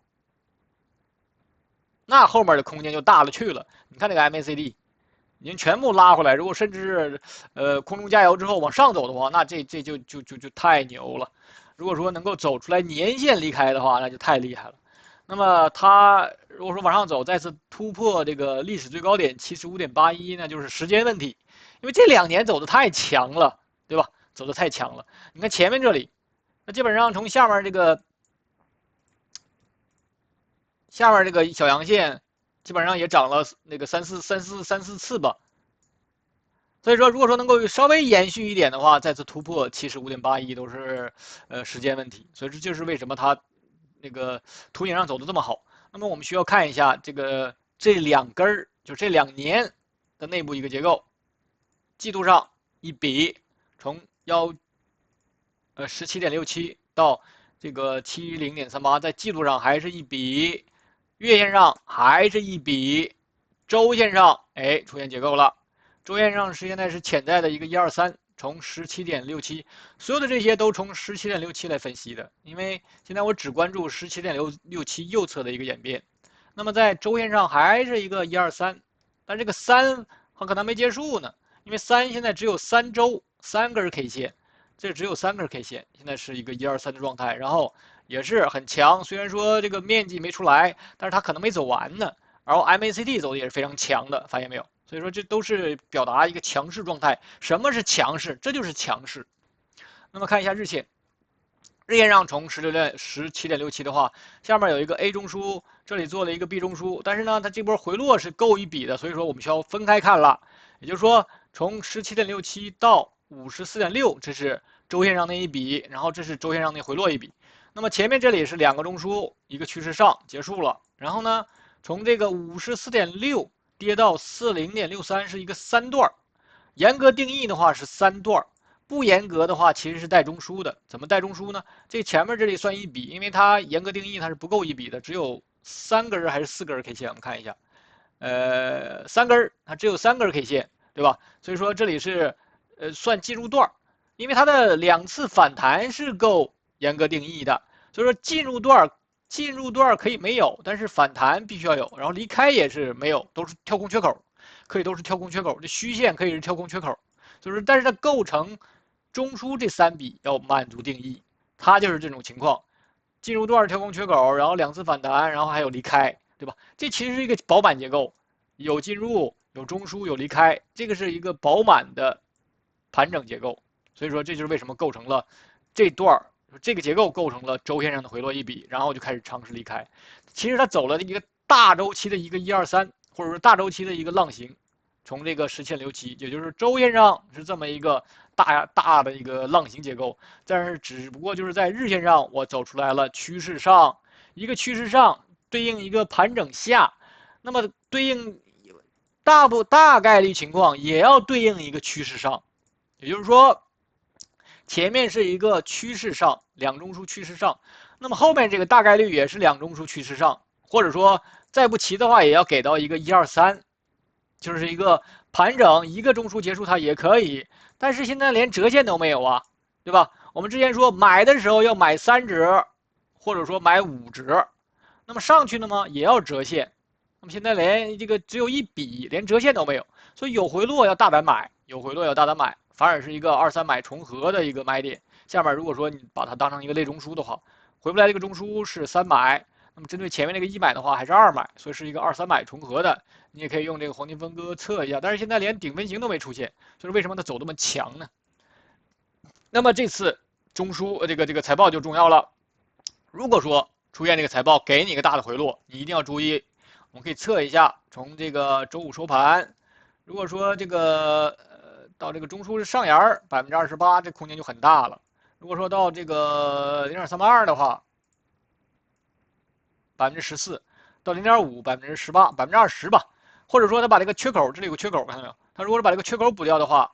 那后面的空间就大了去了。你看这个 MACD 已经全部拉回来，如果甚至是空中加油之后往上走的话，那这就太牛了。如果说能够走出来年线离开的话，那就太厉害了。那么它如果说往上走，再次突破这个历史最高点75.81，那就是时间问题。因为这2年走的太强了，对吧？走的太强了。你看前面这里，那基本上从下面这个小阳线，基本上也涨了那个三四次吧。所以说，如果说能够稍微延续一点的话，再次突破75.81都是时间问题。所以这就是为什么它那个图形上走的这么好。那么我们需要看一下这2根儿，就这2年的内部一个结构。季度上一比，从17.67到这个70.38，在季度上还是一比，月线上还是一比，周线上出现结构了。周线上是现在是潜在的一个123，从17.67，所有的这些都从17.67来分析的，因为现在我只关注17.67右侧的一个演变。那么在周线上还是一个123，但这个3很可能没结束呢，因为3现在只有3周3根 K 线，这只有3根 K 线，现在是一个123的状态，然后也是很强，虽然说这个面积没出来，但是它可能没走完呢。然后 MACD 走的也是非常强的，发现没有？所以说这都是表达一个强势状态。什么是强势？这就是强势。那么看一下日线，日线上从17.67的话，下面有一个 A 中枢，这里做了一个 B 中枢，但是呢，它这波回落是够一笔的，所以说我们需要分开看了。也就是说，从17.67到54.6，这是周线上的一笔，然后这是周线上的回落一笔。那么前面这里是2个中枢，一个趋势上结束了，然后呢，从这个54.6跌到40.63是一个3段，严格定义的话是3段，不严格的话其实是带中枢的。怎么带中枢呢？这前面这里算一笔，因为它严格定义它是不够一笔的，只有3根还是4根 K 线，我们看一下，3根，它只有3根 K 线，对吧？所以说这里是算进入段，因为它的2次反弹是够严格定义的，所以说进入段可以没有，但是反弹必须要有，然后离开也是没有，都是跳空缺口。可以都是跳空缺口，这虚线可以是跳空缺口，就是但是它构成中枢这3笔要满足定义，它就是这种情况，进入段跳空缺口，然后2次反弹，然后还有离开，对吧？这其实是一个饱满结构，有进入，有中枢，有离开，这个是一个饱满的盘整结构，所以说这就是为什么构成了这段这个结构构成了周线上的回落一笔，然后就开始尝试离开。其实它走了一个大周期的一个1、2、3，或者说大周期的一个浪形，从这个实线留期，也就是周线上是这么一个大的一个浪形结构，但是只不过就是在日线上我走出来了趋势上，一个趋势上对应一个盘整下，那么对应大概率情况也要对应一个趋势上，也就是说。前面是一个趋势上，两中枢趋势上，那么后面这个大概率也是两中枢趋势上，或者说再不齐的话，也要给到一个1、2、3，就是一个盘整，一个中枢结束它也可以，但是现在连折线都没有啊，对吧？我们之前说买的时候要买3折，或者说买5折，那么上去呢吗也要折线，那么现在连这个只有一笔，连折线都没有，所以有回落要大胆买，有回落要大胆买，反而是一个2、3买重合的一个买点。下面如果说你把它当成一个类中枢的话，回不来这个中枢是3买，那么针对前面那个1买的话还是2买，所以是一个2、3买重合的。你也可以用这个黄金分割测一下，但是现在连顶分型都没出现，就是为什么它走这么强呢？那么这次中枢这个财报就重要了。如果说出现这个财报给你一个大的回落，你一定要注意。我们可以测一下，从这个周五收盘，如果说这个到这个中枢是上沿28%，这空间就很大了。如果说到这个0.382的话，14%，到0.5 18%，20%吧。或者说他把这个缺口，这里有个缺口，看到没有？他如果是把这个缺口补掉的话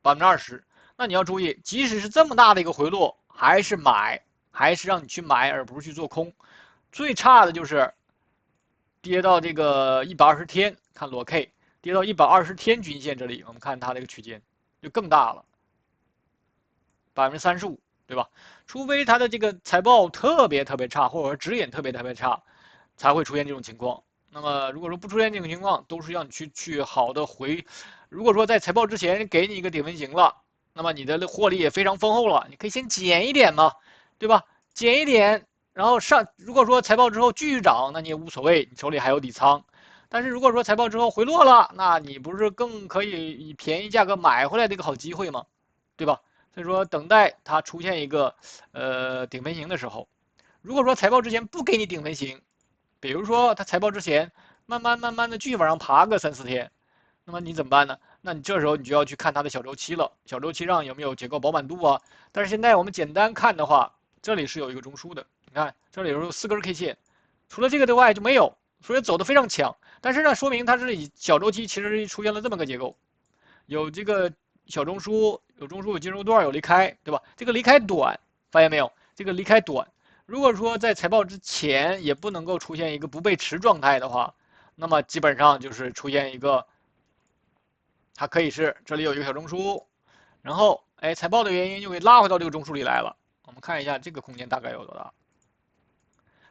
，20%。那你要注意，即使是这么大的一个回落，还是买，还是让你去买，而不是去做空。最差的就是跌到这个120天，看裸 K， 跌到120天均线这里，我们看它这个区间就更大了，35%，对吧？除非它的这个财报特别差，或者说指引特别差，才会出现这种情况。那么如果说不出现这种情况，都是让你去好的回。如果说在财报之前给你一个顶分型了，那么你的获利也非常丰厚了，你可以先减一点嘛，对吧？减一点，然后如果说财报之后继续涨，那你也无所谓，你手里还有底仓。但是如果说财报之后回落了，那你不是更可以以便宜价格买回来的一个好机会吗？对吧？所以说等待它出现一个顶分型的时候，如果说财报之前不给你顶分型，比如说它财报之前慢慢的继续往上爬个3、4天，那么你怎么办呢？那你这时候你就要去看它的小周期了，小周期上有没有结构饱满度啊？但是现在我们简单看的话，这里是有一个中枢的，你看这里有4根 K 线，除了这个之外就没有，所以走得非常强。但是呢，说明它是以小周期其实出现了这么个结构，有这个小中枢，有中枢，有进入段，有离开，对吧？这个离开短，发现没有？这个离开短，如果说在财报之前也不能够出现一个不背驰状态的话，那么基本上就是出现一个，它可以是这里有一个小中枢，然后财报的原因就给拉回到这个中枢里来了。我们看一下这个空间大概有多大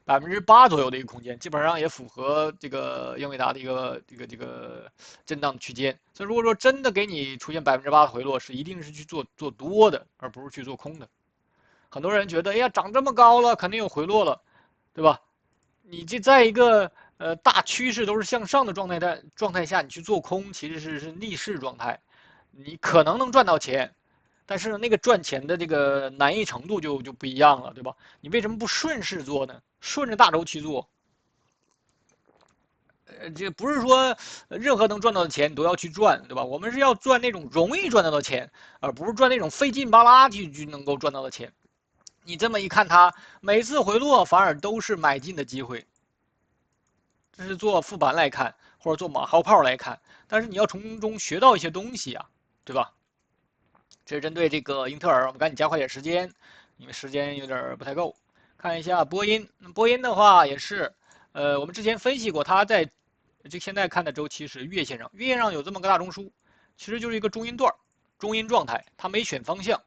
，8%左右的一个空间，基本上也符合这个英伟达的一个这个震荡区间。所以如果说真的给你出现8%的回落，是一定是去做多的，而不是去做空的。很多人觉得，哎呀，涨这么高了，肯定有回落了，对吧？你这在一个大趋势都是向上的状态下，你去做空，其实是逆势状态，你可能能赚到钱，但是那个赚钱的这个难易程度就不一样了，对吧？你为什么不顺势做呢？顺着大周期做，这不是说任何能赚到的钱你都要去赚，对吧？我们是要赚那种容易赚到的钱，而不是赚那种费劲巴拉去能够赚到的钱。你这么一看它，每次回落反而都是买进的机会，这是做复盘来看，或者做马后炮来看。但是你要从中学到一些东西啊，对吧？这是针对这个英特尔，我们赶紧加快点时间，因为时间有点不太够。看一下波音，波音的话也是，我们之前分析过，它在这现在看的周期是月线上，月线上有这么个大中枢，其实就是一个中阴段、中阴状态，它没选方向，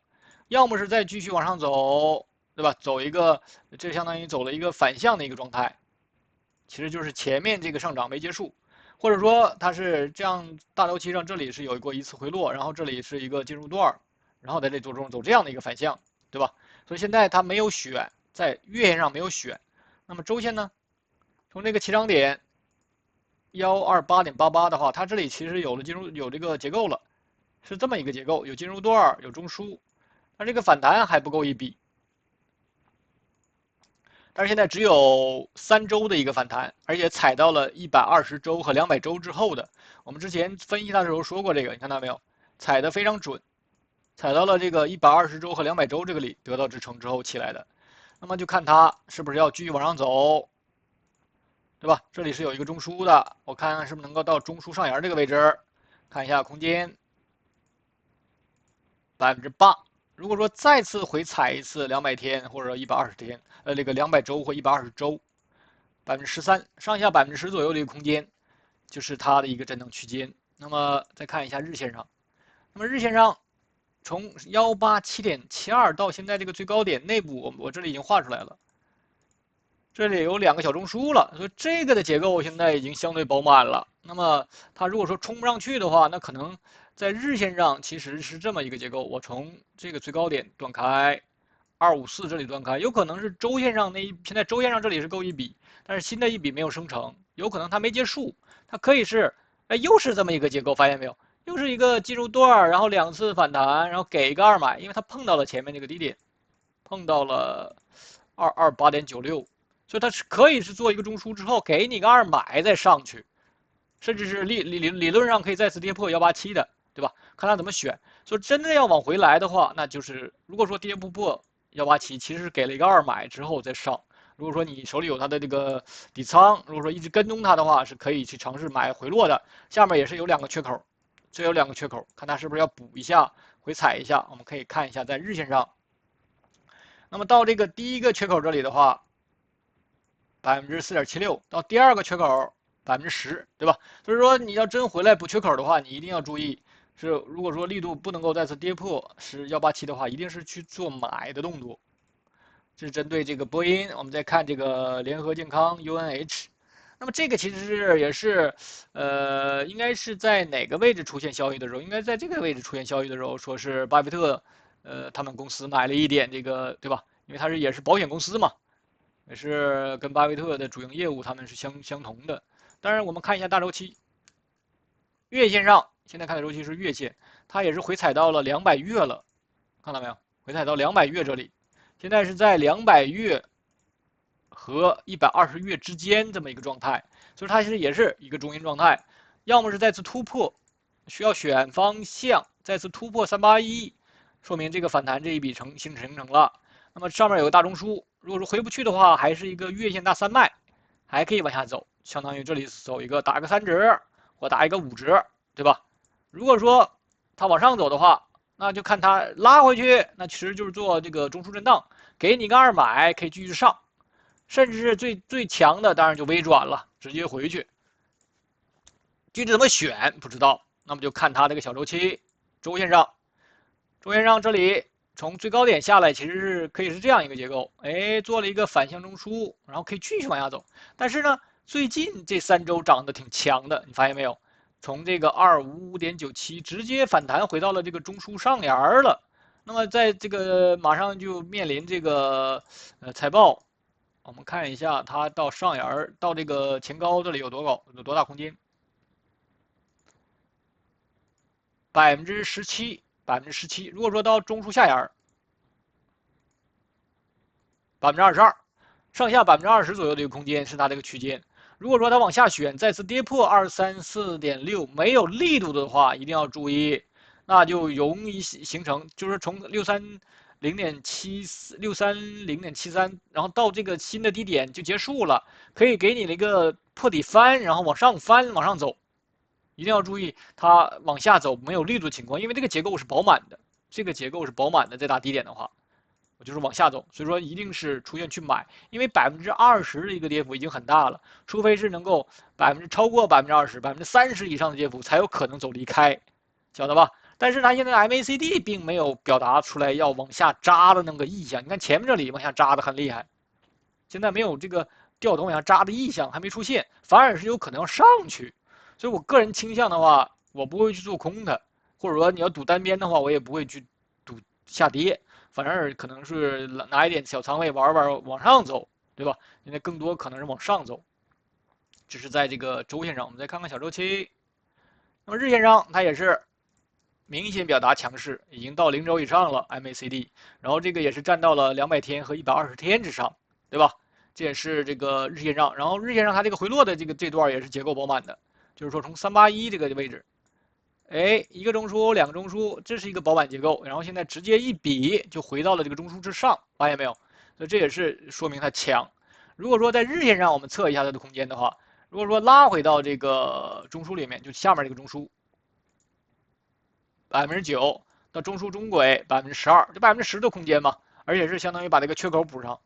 要么是再继续往上走，对吧？走一个，这相当于走了一个反向的一个状态，其实就是前面这个上涨没结束，或者说它是这样，大周期上这里是有过一次回落，然后这里是一个进入段，然后在这中走这样的一个反向，对吧？所以现在它没有选，在月线上没有选，那么周线呢？从这个起涨点128.88的话，它这里其实有这个结构了，是这么一个结构，有进入段，有中枢，但这个反弹还不够一笔。但是现在只有3周的一个反弹，而且踩到了120周和200周之后的。我们之前分析它的时候说过这个，你看到没有？踩得非常准，踩到了这个120周和200周这个里得到支撑之后起来的。那么就看它是不是要继续往上走，对吧？这里是有一个中枢的，我看看是不是能够到中枢上沿这个位置，看一下空间8%。如果说再次回踩一次200天或者120天，这个200周或120周，13%上下10%左右的一个空间，就是它的一个震荡区间。那么再看一下日线上，那么日线上从187.72到现在这个最高点内部，我这里已经画出来了。这里有2个小中枢了，所以这个的结构现在已经相对饱满了。那么它如果说冲不上去的话，那可能在日线上其实是这么一个结构，我从这个最高点断开，254这里断开，有可能是周线上现在周线上这里是够一笔，但是新的一笔没有生成，有可能它没结束，它可以是，哎，又是这么一个结构，发现没有？又是一个进入段，然后2次反弹，然后给一个二买，因为它碰到了前面这个低点，碰到了228.96。所以它是可以是做一个中枢之后给你个二买再上去，甚至是理论上可以再次跌破187的，对吧？看他怎么选。所以真的要往回来的话，那就是如果说跌不破187，其实是给了一个二买之后再上。如果说你手里有它的这个底仓，如果说一直跟踪它的话，是可以去尝试买回落的。下面也是有2个缺口，这有2个缺口，看它是不是要补一下，回踩一下。我们可以看一下在日线上。那么到这个第一个缺口这里的话，4.76%到第2个缺口10%，对吧？所以说你要真回来补缺口的话，你一定要注意，是如果说力度不能够再次跌破是187的话，一定是去做买的动作。这是针对这个波音，我们再看这个联合健康 UNH，那么这个其实也是，应该是在哪个位置出现消息的时候，应该在这个位置出现消息的时候，说是巴菲特，他们公司买了一点这个，对吧？因为它也是保险公司嘛。也是跟巴菲特的主营业务他们是相同的。当然，我们看一下大周期，月线上现在看的周期是月线，它也是回踩到了200月了，看到没有？回踩到200月这里，现在是在200月和120月之间这么一个状态，所以它其实也是一个中阴状态，要么是再次突破，需要选方向，再次突破381，说明这个反弹这一笔形成了。那么上面有个大中枢，如果说回不去的话，还是一个月线大三脉，还可以往下走，相当于这里走一个打个3指或打一个5指，对吧？如果说它往上走的话，那就看它拉回去，那其实就是做这个中枢震荡，给你个二买可以继续上，甚至是最强的当然就微转了，直接回去。具体怎么选不知道，那么就看它这个小周期，周线上，周线上这里从最高点下来，其实是可以是这样一个结构，哎，做了一个反向中枢，然后可以继续往下走。但是呢，最近这3周涨得挺强的，你发现没有？从这个255.97直接反弹回到了这个中枢上沿了。那么在这个马上就面临这个财报，我们看一下它到上沿到这个前高这里有多高，有多大空间？17%，17%。如果说到中枢下沿22%，上下20%左右的一个空间是它这个区间。如果说它往下选，再次跌破234.6，没有力度的话，一定要注意，那就容易形成，就是从630.73，然后到这个新的低点就结束了，可以给你的一个破底翻，然后往上翻，往上走。一定要注意它往下走没有力度的情况，因为这个结构是饱满的，这个结构是饱满的，在打低点的话。就是往下走，所以说一定是出现去买，因为20%的一个跌幅已经很大了，除非是能够超过20%、30%以上的跌幅，才有可能走离开，晓得吧？但是它现在 MACD 并没有表达出来要往下扎的那个意向，你看前面这里往下扎的很厉害，现在没有这个掉头往下扎的意向还没出现，反而是有可能要上去，所以我个人倾向的话，我不会去做空它，或者说你要赌单边的话，我也不会去赌下跌，反而可能是拿一点小仓位玩玩往上走，对吧？现在更多可能是往上走，这是在这个周线上。我们再看看小周期，那么日线上它也是明显表达强势，已经到0轴以上了 MACD，然后这个也是站到了200天和120天之上，对吧？这也是这个日线上，然后日线上它这个回落的这段也是结构饱满的，就是说从381这个位置，哎，一个中枢，两个中枢，这是一个饱满结构，然后现在直接一比就回到了这个中枢之上，发现没有？所以这也是说明它强。如果说在日线上我们测一下它的空间的话，如果说拉回到这个中枢里面，就下面这个中枢9%到中枢中轨12%，这10%的空间嘛，而且是相当于把这个缺口补上。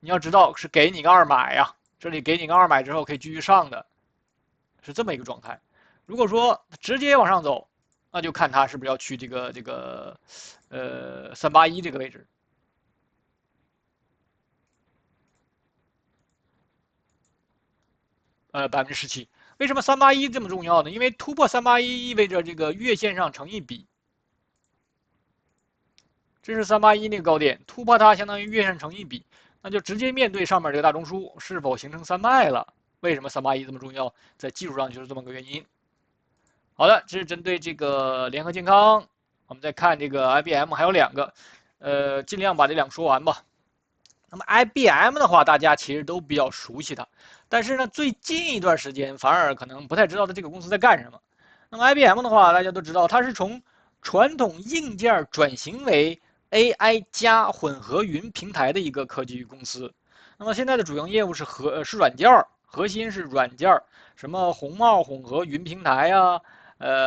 你要知道是给你个二买呀，这里给你个二买之后可以继续上的，是这么一个状态。如果说直接往上走，那就看它是不是要去381这个位置。17%。为什么381这么重要呢？因为突破381意味着这个月线上成一笔，这是381那个高点，突破它相当于月线成一笔，那就直接面对上面这个大中枢是否形成三脉了。为什么381这么重要？在技术上就是这么个原因。好的，这是针对这个联合健康，我们再看这个 IBM 还有两个，尽量把这两个说完吧。那么 IBM 的话，大家其实都比较熟悉它，但是呢，最近一段时间反而可能不太知道它这个公司在干什么。那么 IBM 的话，大家都知道，它是从传统硬件转型为 AI 加混合云平台的一个科技公司。那么现在的主营业务是软件，核心是软件，什么红帽混合云平台呀，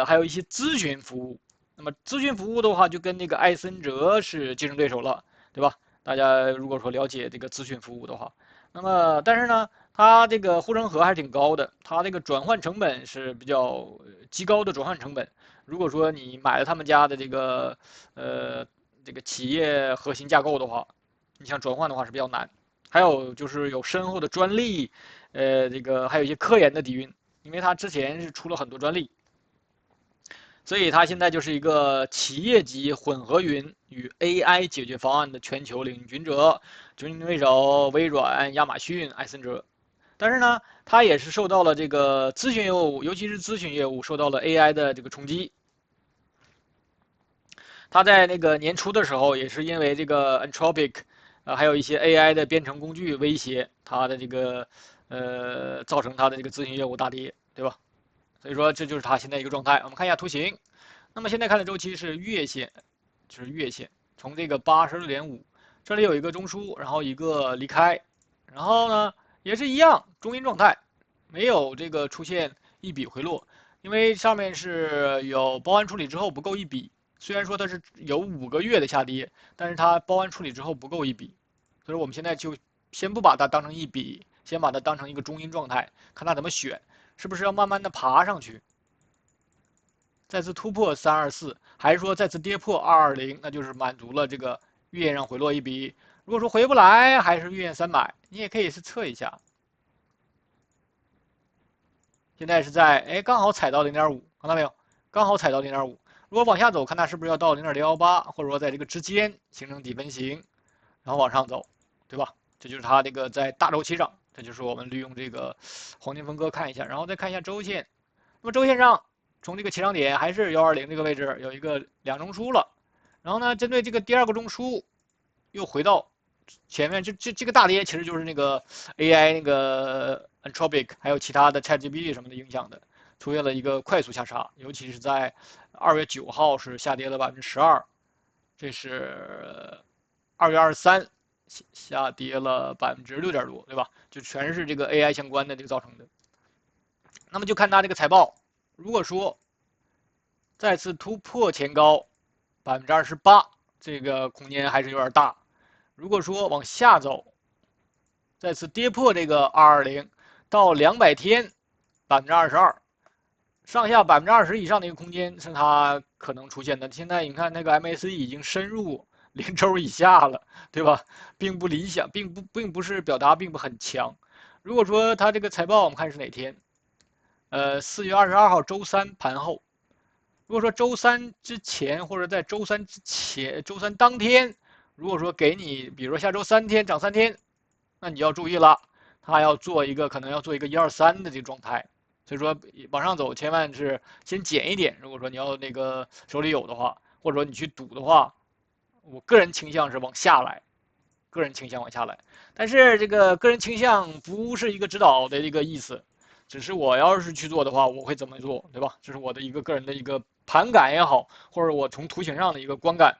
还有一些咨询服务。那么咨询服务的话，就跟那个艾森哲是竞争对手了，对吧？大家如果说了解这个咨询服务的话，那么但是呢，它这个护城河还是挺高的，它这个转换成本是比较极高的转换成本。如果说你买了他们家的呃这个企业核心架构的话，你想转换的话是比较难。还有就是有深厚的专利，这个还有一些科研的底蕴，因为它之前是出了很多专利。所以它现在就是一个企业级混合云与 AI 解决方案的全球领军者，竞争对手微软、亚马逊、艾森哲。但是呢，它也是受到了这个咨询业务，尤其是咨询业务受到了 AI 的这个冲击。它在那个年初的时候，也是因为这个 Anthropic，还有一些 AI 的编程工具威胁它的这个，造成它的这个咨询业务大跌，对吧？所以说这就是它现在一个状态。我们看一下图形，那么现在看的周期是月线，就是月线，从这个86.5，这里有一个中枢，然后一个离开，然后呢也是一样中阴状态，没有这个出现一笔回落，因为上面是有包含处理之后不够一笔，虽然说它是有5个月的下跌，但是它包含处理之后不够一笔，所以我们现在就先不把它当成一笔，先把它当成一个中阴状态，看它怎么选，是不是要慢慢的爬上去。再次突破324，还是说再次跌破220，那就是满足了这个月线上回落一笔。如果说回不来，还是月线300，你也可以是测一下。现在是在刚好踩到0.5，看到没有？刚好踩到0.5。如果往下走，看它是不是要到0.018，或者说在这个之间形成底分型，然后往上走，对吧？这就是它这个在大周期上，这就是我们利用这个黄金分割看一下，然后再看一下周线。那么周线上，从这个起涨点还是120这个位置有一个两中枢了，然后呢，针对这个第二个中枢，又回到前面，这个大跌其实就是那个 AI 那个 Anthropic 还有其他的 ChatGPT 什么的影响的，出现了一个快速下杀，尤其是在2月9号是下跌了12%，这是2月23下跌了6%多，对吧？就全是这个 AI 相关的这个造成的。那么就看它这个财报，如果说再次突破前高28%，这个空间还是有点大。如果说往下走，再次跌破这个220到200天22%，上下20%以上的一个空间是它可能出现的。现在你看那个 MACD 已经深入0轴以下了，对吧？并不理想，并不是表达并不很强。如果说它这个财报我们看是哪天？ 4月22号周三盘后，如果说周三之前或者在周三之前，周三当天，如果说给你，比如说下周3天涨3天，那你要注意了，它要做一个可能要做一个123的这个状态，所以说往上走千万是先减一点。如果说你要那个手里有的话，或者说你去赌的话，我个人倾向是往下来，个人倾向往下来。但是这个个人倾向不是一个指导的一个意思，只是我要是去做的话，我会怎么做，对吧？这是我的一个个人的一个盘感也好，或者我从图形上的一个观感。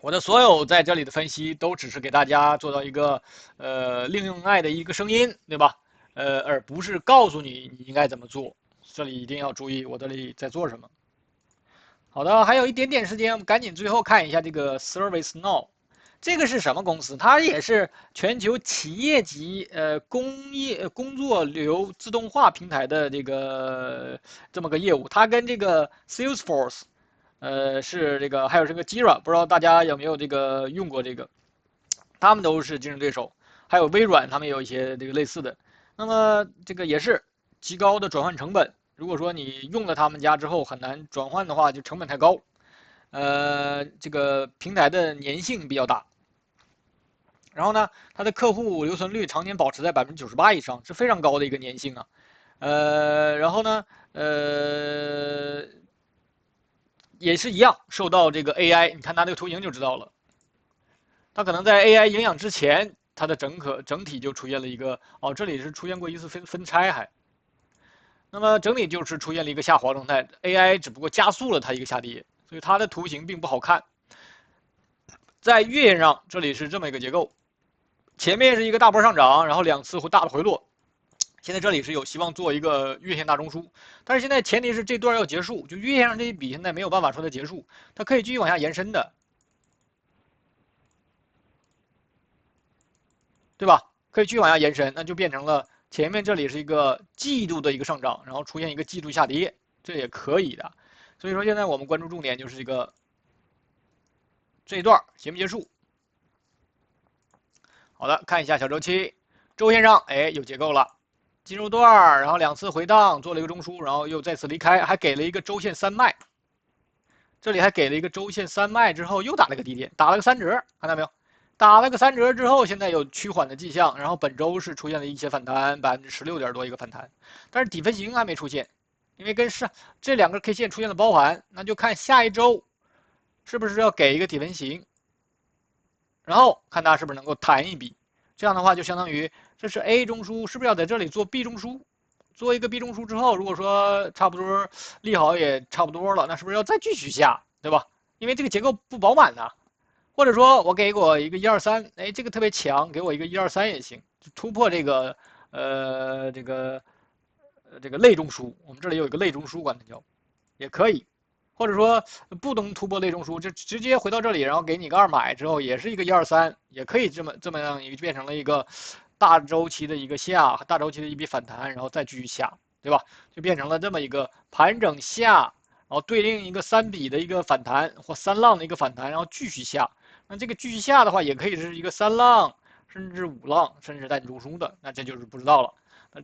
我的所有在这里的分析都只是给大家做到一个另用爱的一个声音，对吧？而不是告诉你应该怎么做。这里一定要注意我这里在做什么。好的，还有一点点时间，我们赶紧最后看一下这个 ServiceNow，这个是什么公司？它也是全球企业级工作流自动化平台的这么个业务。它跟这个 Salesforce，是这个还有这个 Jira，不知道大家有没有这个用过这个？他们都是竞争对手。还有微软，他们也有一些这个类似的。那么这个也是极高的转换成本。如果说你用了他们家之后很难转换的话，就成本太高。这个平台的粘性比较大。然后呢，它的客户留存率常年保持在98%以上，是非常高的一个粘性啊。然后呢，也是一样受到这个 AI，你看它这个图形就知道了。它可能在 AI 影响之前，它的整体就出现了一个这里是出现过一次分拆还，那么整体就是出现了一个下滑状态，AI 只不过加速了它一个下跌，所以它的图形并不好看。在月线上，这里是这么一个结构，前面是一个大波上涨，然后2次大的回落。现在这里是有希望做一个月线大中枢，但是现在前提是这段要结束，就月线上这一笔现在没有办法说它结束，它可以继续往下延伸的，对吧？可以继续往下延伸，那就变成了前面这里是一个季度的一个上涨，然后出现一个季度下跌，这也可以的。所以说现在我们关注重点就是这一段结不结束。好的，看一下小周期，周线上有结构了，进入段，然后2次回荡，做了一个中枢，然后又再次离开，还给了一个周线3脉。这里还给了一个周线3脉之后又打了个低点，打了个3折，看到没有？打了个3折之后，现在有趋缓的迹象，然后本周是出现了一些反弹，16%点多一个反弹，但是底分型还没出现，因为跟上这2个 K 线出现了包含，那就看下一周是不是要给一个底分型，然后看它是不是能够弹一笔，这样的话就相当于这是 A 中枢，是不是要在这里做 B 中枢？做一个 B 中枢之后，如果说差不多利好也差不多了，那是不是要再继续下，对吧？因为这个结构不饱满呐。或者说我给我一个123，哎，这个特别强，给我一个123也行，突破这个类中枢，我们这里有一个类中枢，管它叫，也可以。或者说不能突破类中枢，就直接回到这里，然后给你个2买之后，也是一个123，也可以这么样一个变成了一个大周期的一个下，大周期的一笔反弹，然后再继续下，对吧？就变成了这么一个盘整下，然后对应一个3笔的一个反弹或3浪的一个反弹，然后继续下。那这个继续下的话，也可以是一个3浪，甚至5浪，甚至带中枢的，那这就是不知道了。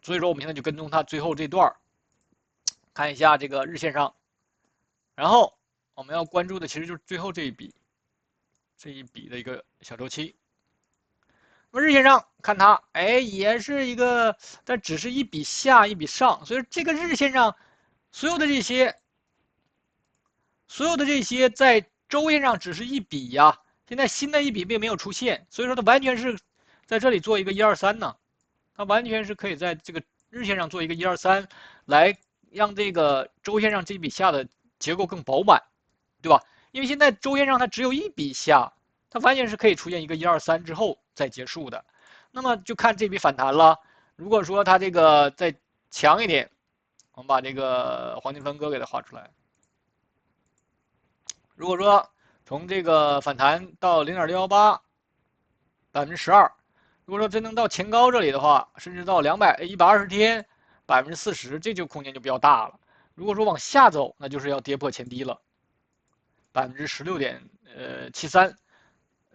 所以说我们现在就跟踪它最后这段，看一下这个日线上。然后我们要关注的其实就是最后这一笔的一个小周期。那么日线上看它，也是一个，但只是一笔下一笔上，所以这个日线上所有的这些在周线上只是一笔呀，现在新的一笔并没有出现，所以说它完全是在这里做一个123呢，它完全是可以在这个日线上做一个123，来让这个周线上这笔下的结构更饱满，对吧？因为现在周线上它只有一笔下，它完全是可以出现一个123之后再结束的。那么就看这笔反弹了。如果说它这个再强一点，我们把这个黄金分割给它画出来。如果说从这个反弹到0.618%，12%，如果说真能到前高这里的话，甚至到120天40%，这就空间就比较大了。如果说往下走，那就是要跌破前低了，16.73%，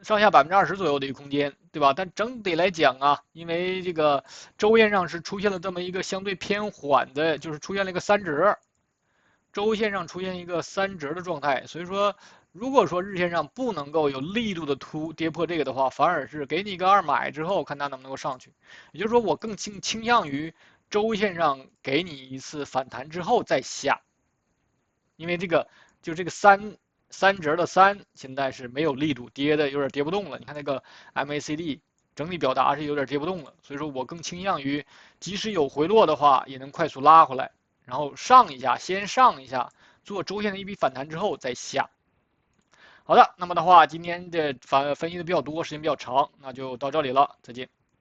上下20%左右的一个空间，对吧？但整体来讲啊，因为这个周线上是出现了这么一个相对偏缓的，就是出现了一个三折，周线上出现一个三折的状态，所以说，如果说日线上不能够有力度的跌破这个的话，反而是给你一个二买之后，看它能不能够上去。也就是说，我更倾向于周线上给你一次反弹之后再下，因为这个三折的三现在是没有力度，跌的有点跌不动了。你看那个 MACD 整体表达是有点跌不动了，所以说我更倾向于即使有回落的话，也能快速拉回来。然后上一下，先上一下，做周线的一笔反弹之后再下。好的，那么的话，今天的分析的比较多，时间比较长，那就到这里了，再见。